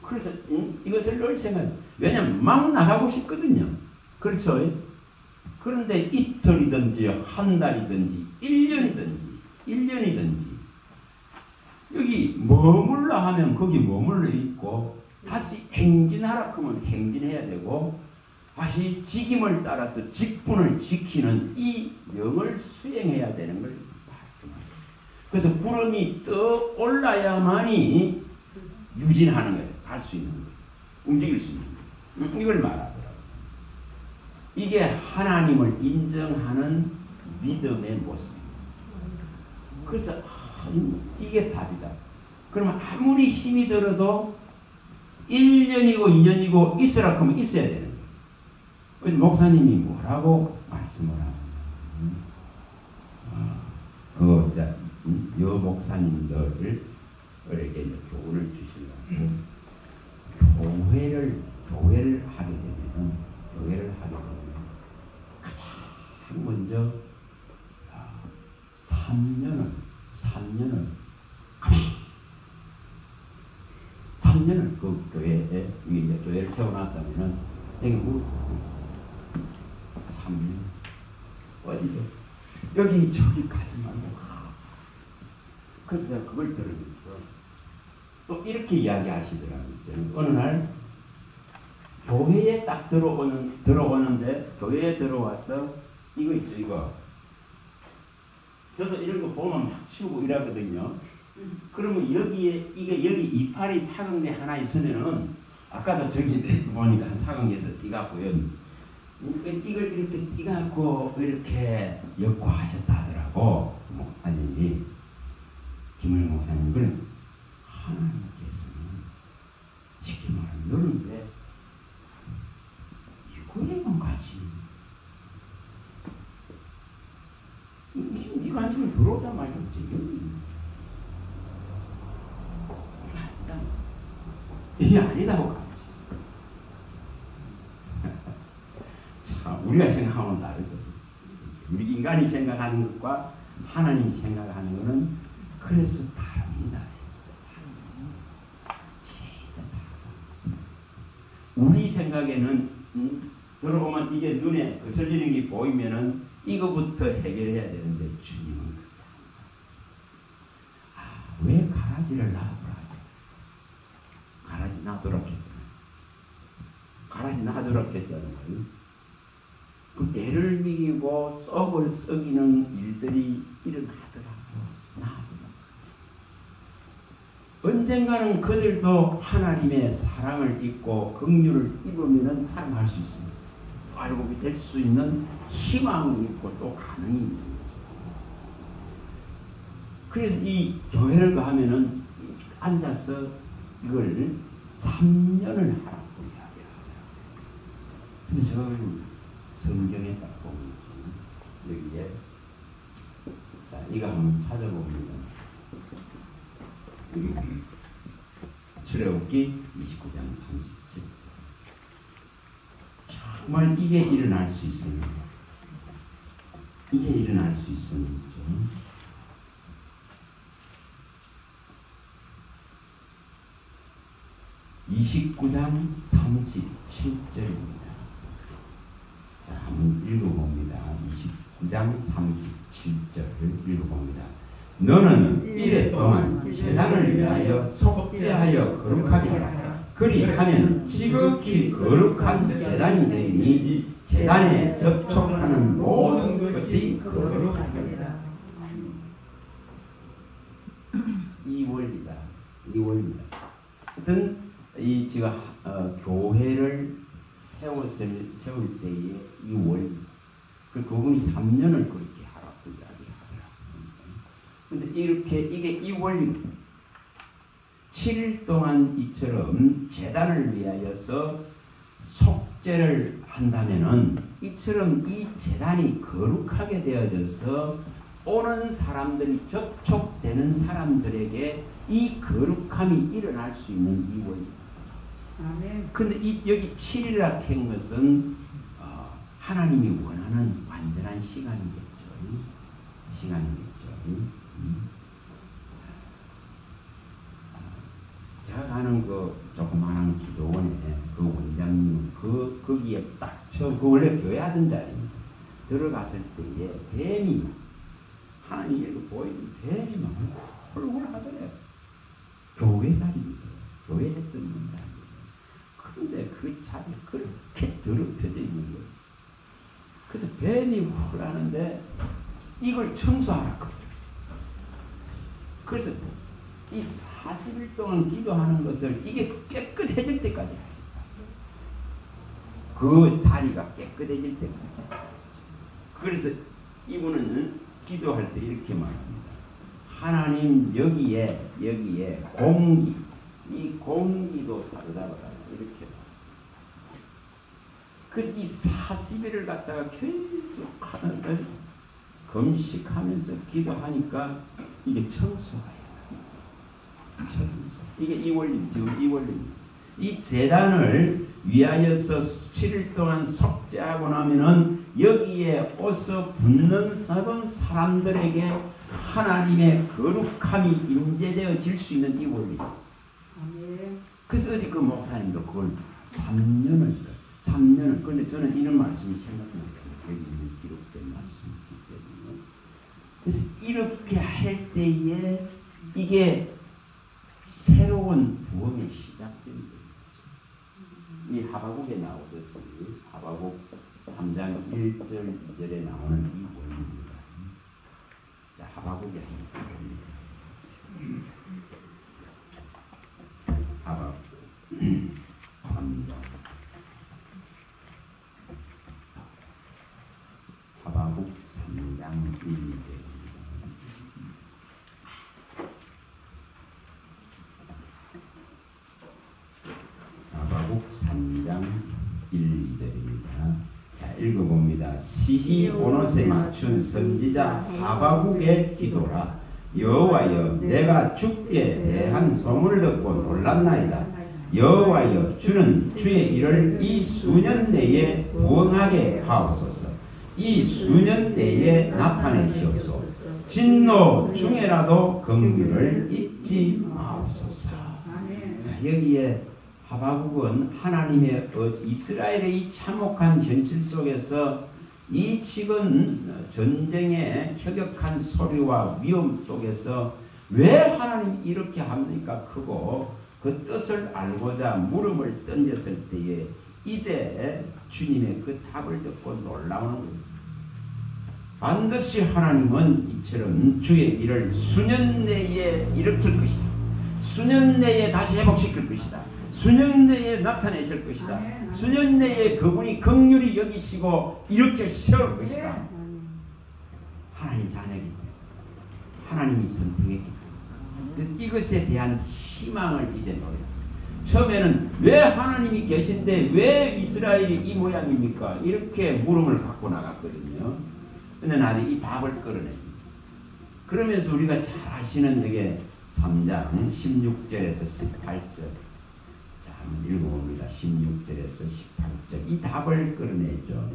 [SPEAKER 1] 그래서 이것을 늘 생각해. 왜냐면 막 나가고 싶거든요. 그렇죠? 그런데 이틀이든지 한 달이든지 1년이든지 여기 머물러 하면 거기 머물러 있고 다시 행진하라 하면 행진해야 되고 다시 직임을 따라서 직분을 지키는 이 영을 수행해야 되는 걸 말씀합니다. 그래서 구름이 떠 올라야만이 유진하는 거예요. 갈 수 있는 거예요. 움직일 수 있는 거예요. 이걸 말하더라고요. 이게 하나님을 인정하는 믿음의 모습입니다. 그래서 이게 답이다. 그러면 아무리 힘이 들어도 1년이고 2년이고 있으라 하면 있어야 되는 거예요. 목사님이 뭐라고 말씀을 하냐. 여 목사님들에게 교훈을 주시려고 교회를 하게 되면 가장 먼저 3년을 그 교회에 위에 교회를 세워놨다면은 여기 3년 어디죠? 여기 저기 가지 말고 그래서 제가 그걸 들으면서 또 이렇게 이야기하시더라고요. 어느 날 교회에 딱 들어오는데 교회에 들어와서 이거 있죠 이거. 저도 이런 거 보면 막 치우고 이러거든요. 그러면 여기 이파리 사각대 하나 있으면은 아까도 저기 보니까 한 사각에서 띠갖고요. 이걸 이렇게 띠갖고 이렇게 엮고 하셨다 하더라고. 목사님이 김은혜 목사님 그래 하나님께서는 쉽게 말하면 너는 왜 이거에만 같이 네가 한숨을 들어오단 말이야. 이게 아니다고 가지. 참 우리가 생각하면 다르죠. 우리 인간이 생각하는 것과 하나님이 생각하는 것은 그래서 다릅니다. 진짜 다르다. 우리 생각에는 들어오면 이게 눈에 거슬리는 게 보이면은 이거부터 해결해야 되는데 주님은 왜 가라지를 놔두라 하셨어요? 가라지 놔두라 했잖아요. 가라지 놔두라 했잖아요. 그 애를 먹이고 썩을 썩이는 일들이 일어나더라고. 놔두라. 언젠가는 그들도 하나님의 사랑을 입고 긍휼을 입으면 살아날 수 있습니다. 알고 될 수 있는 희망이 있고 또 가능이 있는 거죠. 그래서 이 교회를 가면은 앉아서 이걸 3년을 하라고 이야기하더라고요. 근데 저는 성경에 딱 보면 여기에 자 이거 한번 찾아보면 여기 출애굽기 29장 30절 정말 이게 일어날 수 있습니다. 이게 일어날 수 있는 거죠. (29장 37절입니다) 자, 한번 읽어봅니다. 29장 37절을 읽어봅니다. 너는 이래 동안 제단을 위하여 속죄하여 거룩하게 하라. 그리하면 지극히 거룩한 제단이 되니 제단에 접촉하는 모든 것이 거룩하리라. 이 원리다. 이 원리다. 어떤 이 지금 교회를 세울 때에 이 원리, 그분이 3년을 그렇게 하라고 이야기하더라고요. 근데 이렇게 이 원리, 7일 동안 이처럼 제단을 위하여서 속죄를 한다면은 이처럼 이 제단이 거룩하게 되어져서 오는 사람들이 접촉되는 사람들에게 이 거룩함이 일어날 수 있는 이 원리. 근데 여기 7일이라 한 것은 하나님이 원하는 완전한 시간이겠죠. 제가 가는 그 조그마한 기도원에 그 원장님 거기에 딱 처음 그 원래 교회 하던 자리입니다. 들어갔을 때에 뱀이 하나님께서 보이는 뱀이 막 홀홀하더래요. 교회 자리입니다. 교회 했던 자리. 그런데 그 자리에 그렇게 더럽혀져 있는 거예요. 그래서 뱀이 홀하는데 이걸 청소하라고. 그래서 이 40일 동안 기도하는 것을 이게 깨끗해질 때까지 그 자리가 깨끗해질 때까지. 그래서 이분은 기도할 때 이렇게 말합니다. 하나님 여기에 공기, 이 공기도 사르다가 이렇게 이 40일을 갖다가 계속 하는데 금식하면서 기도하니까 이게 청소해요. 이게 이 원리죠. 이 원리. 이 제단을 위하여서 7일 동안 속죄하고 나면은 여기에 어서 붙는 사람들에게 하나님의 거룩함이 임재되어질 수 있는 이 원리. 그래서 어제 그 목사님도 그걸 3년을 그런데 저는 이런 말씀이 생각납니다. 여기 기록된 말씀이기 때문에. 그래서 이렇게 할 때에 이게 새로운 부흥이 시작됩니다. 이 하바국에 나오듯이 하바국 3장 1절 2절에 나오는 이 원리입니다. 자, 하바국에 하바국 3장 하바국 3장 1절입니다. 하바국 3장 1절입니다. 자, 읽어봅니다. 시히 오롯에 맞춘 선지자 하바국의 기도라. 여호와여, 내가 주께 대한 소문을 듣고 놀랐나이다. 여호와여, 주는 주의 일을 이 수년 내에 부응하게 하옵소서. 이 수년 내에 나타내시옵소서. 진노 중에라도 긍휼을 잊지 마옵소서. 자, 여기에 하바국은 하나님의 이스라엘의 이 참혹한 현실 속에서 이 지금 전쟁의 혁혁한 소리와 위험 속에서 왜 하나님 이렇게 합니까? 크고 그 뜻을 알고자 물음을 던졌을 때에 이제 주님의 그 답을 듣고 놀라우는 겁니다. 반드시 하나님은 이처럼 주의 일을 수년 내에 일으킬 것이다. 수년 내에 다시 회복시킬 것이다. 수년 내에 나타내실 것이다. 수년 내에 그분이 긍휼히 여기시고 이렇게 세울 것이다. 하나님 자녀이기 때문에 하나님이 선택했기 때문에 이것에 대한 희망을 이제 놓여요. 처음에는 왜 하나님이 계신데 왜 이스라엘이 이 모양입니까? 이렇게 물음을 갖고 나갔거든요. 근데 나중에 이 답을 끌어냅니다. 그러면서 우리가 잘 아시는 되게 3장 16절에서 18절 읽어봅니다. 16절에서 18절 이 답을 끌어내죠.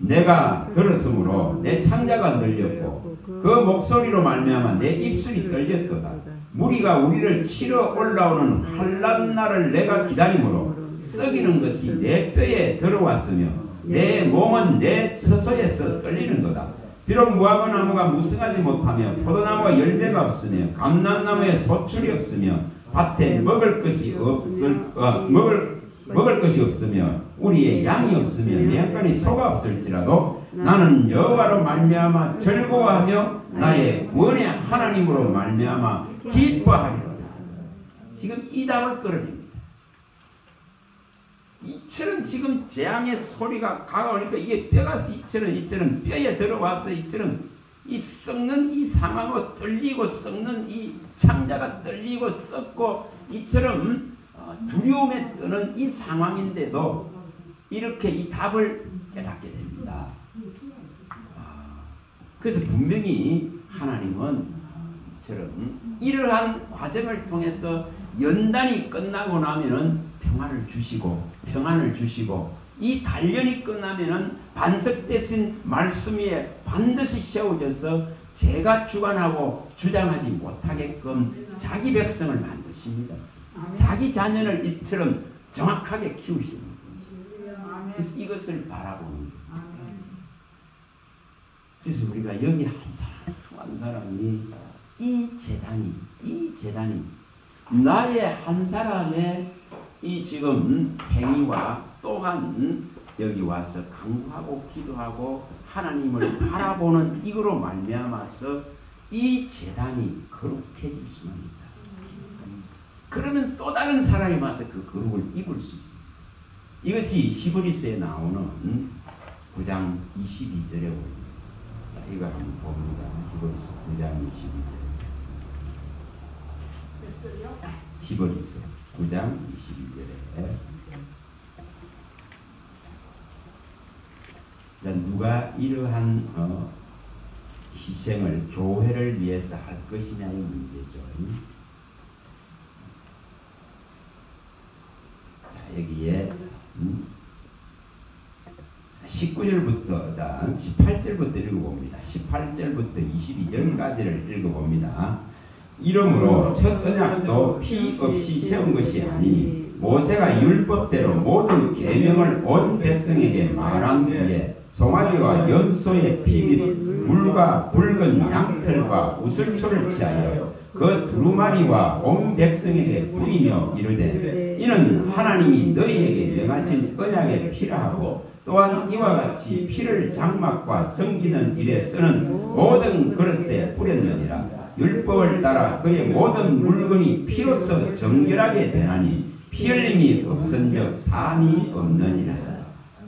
[SPEAKER 1] 내가 들었으므로 내 창자가 늘렸고 그 목소리로 말미암아 내 입술이 떨렸도다. 무리가 우리를 치러 올라오는 환난 날을 내가 기다림으로 썩이는 것이 내 뼈에 들어왔으며 내 몸은 내 처소에서 떨리는도다. 비록 무화과나무가 무성하지 못하며 포도나무가 열매가 없으며 감람나무에 소출이 없으며 밭에 먹을 것이 없으며 우리의 양이 없으며 매양간에 소가 없을지라도 나는 여호와로 말미암아 즐거워하며 나의 구원의 하나님으로 말미암아 기뻐하리로다. 지금 이 답을 끌어냅니다. 이처럼 지금 재앙의 소리가 가까우니까 이게 뼈가 이처럼 뼈에 들어와서 이처럼 이 썩는 이 상황으로 떨리고 썩는 이 창자가 떨리고 썩고 이처럼 두려움에 뜨는 이 상황인데도 이렇게 이 답을 깨닫게 됩니다. 그래서 분명히 하나님은 이처럼 이러한 과정을 통해서 연단이 끝나고 나면은 평안을 주시고 이 단련이 끝나면은 반석되신 말씀 위에 반드시 세워져서 제가 주관하고 주장하지 못하게끔 자기 백성을 만드십니다. 자기 자녀를 이처럼 정확하게 키우십니다. 그래서 이것을 바라보는 거예요. 그래서 우리가 여기 한 사람이 이 재단이 나의 한 사람의 이 지금 행위와 또한 여기 와서 간구하고 기도하고 하나님을 바라보는 이거로 말미암아서 이 재단이 거룩해질 수만 있다. 그러면 또 다른 사람이 와서 그 거룩을 입을 수 있습니다. 이것이 히브리서에 나오는 9장 22절에 옵니다. 자, 이거 한번 봅니다. 히브리서 9장 22절. 히브리서 9장 22절에 누가 이러한 희생을 교회를 위해서 할 것이냐의 문제죠. 자, 여기에 19절부터 18절부터 읽어봅니다. 18절부터 22절까지를 읽어봅니다. 이러므로 첫 언약도 피 없이 세운 것이 아니니 모세가 율법대로 모든 계명을 온 백성에게 말한 후에 송아지와 염소의 피 및 물과 붉은 양털과 우슬초를 취하여 그 두루마리와 온 백성에게 뿌리며 이르되 이는 하나님이 너희에게 명하신 언약의 피라 하고 또한 이와 같이 피를 장막과 섬기는 일에 쓰는 모든 그릇에 뿌렸느니라. 율법을 따라 그의 모든 물건이 피로써 정결하게 되나니 피 흘림이 없은즉 사함이 없느니라.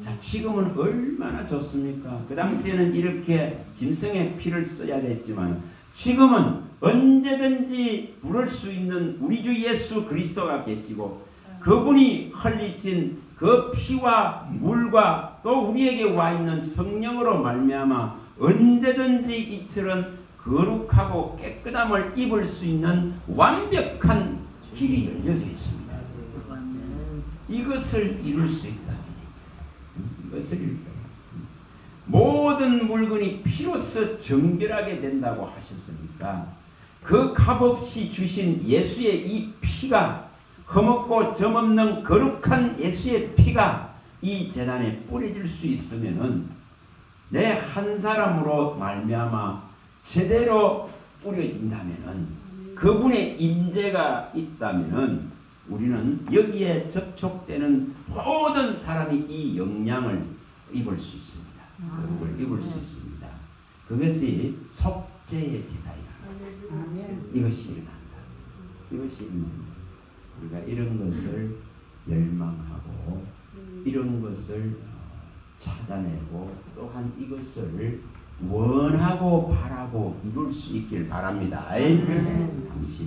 [SPEAKER 1] 자, 지금은 얼마나 좋습니까? 그 당시에는 이렇게 짐승의 피를 써야 됐지만 지금은 언제든지 부를 수 있는 우리 주 예수 그리스도가 계시고 그분이 흘리신 그 피와 물과 또 우리에게 와 있는 성령으로 말미암아 언제든지 이처럼 거룩하고 깨끗함을 입을 수 있는 완벽한 길이 열려져 있습니다. 이것을 이룰 수 있다. 이것을 이룰 수 있다. 모든 물건이 피로써 정결하게 된다고 하셨으니까 그 값없이 주신 예수의 이 피가 흠없고 점없는 거룩한 예수의 피가 이 재단에 뿌려질 수 있으면은 내 한 사람으로 말미암아 제대로 뿌려진다면은 그분의 임재가 있다면은 우리는 여기에 접촉되는 모든 사람이 이 영향을 입을 수 있습니다. 거룩을 입을 수 있습니다. 그것이 속죄의 제단이다. 이것이 일어난다. 이것이 일어난다. 우리가 이런 것을 열망하고 이런 것을 찾아내고 또한 이것을 원하고 바라고 이룰 수 있길 바랍니다. 당시에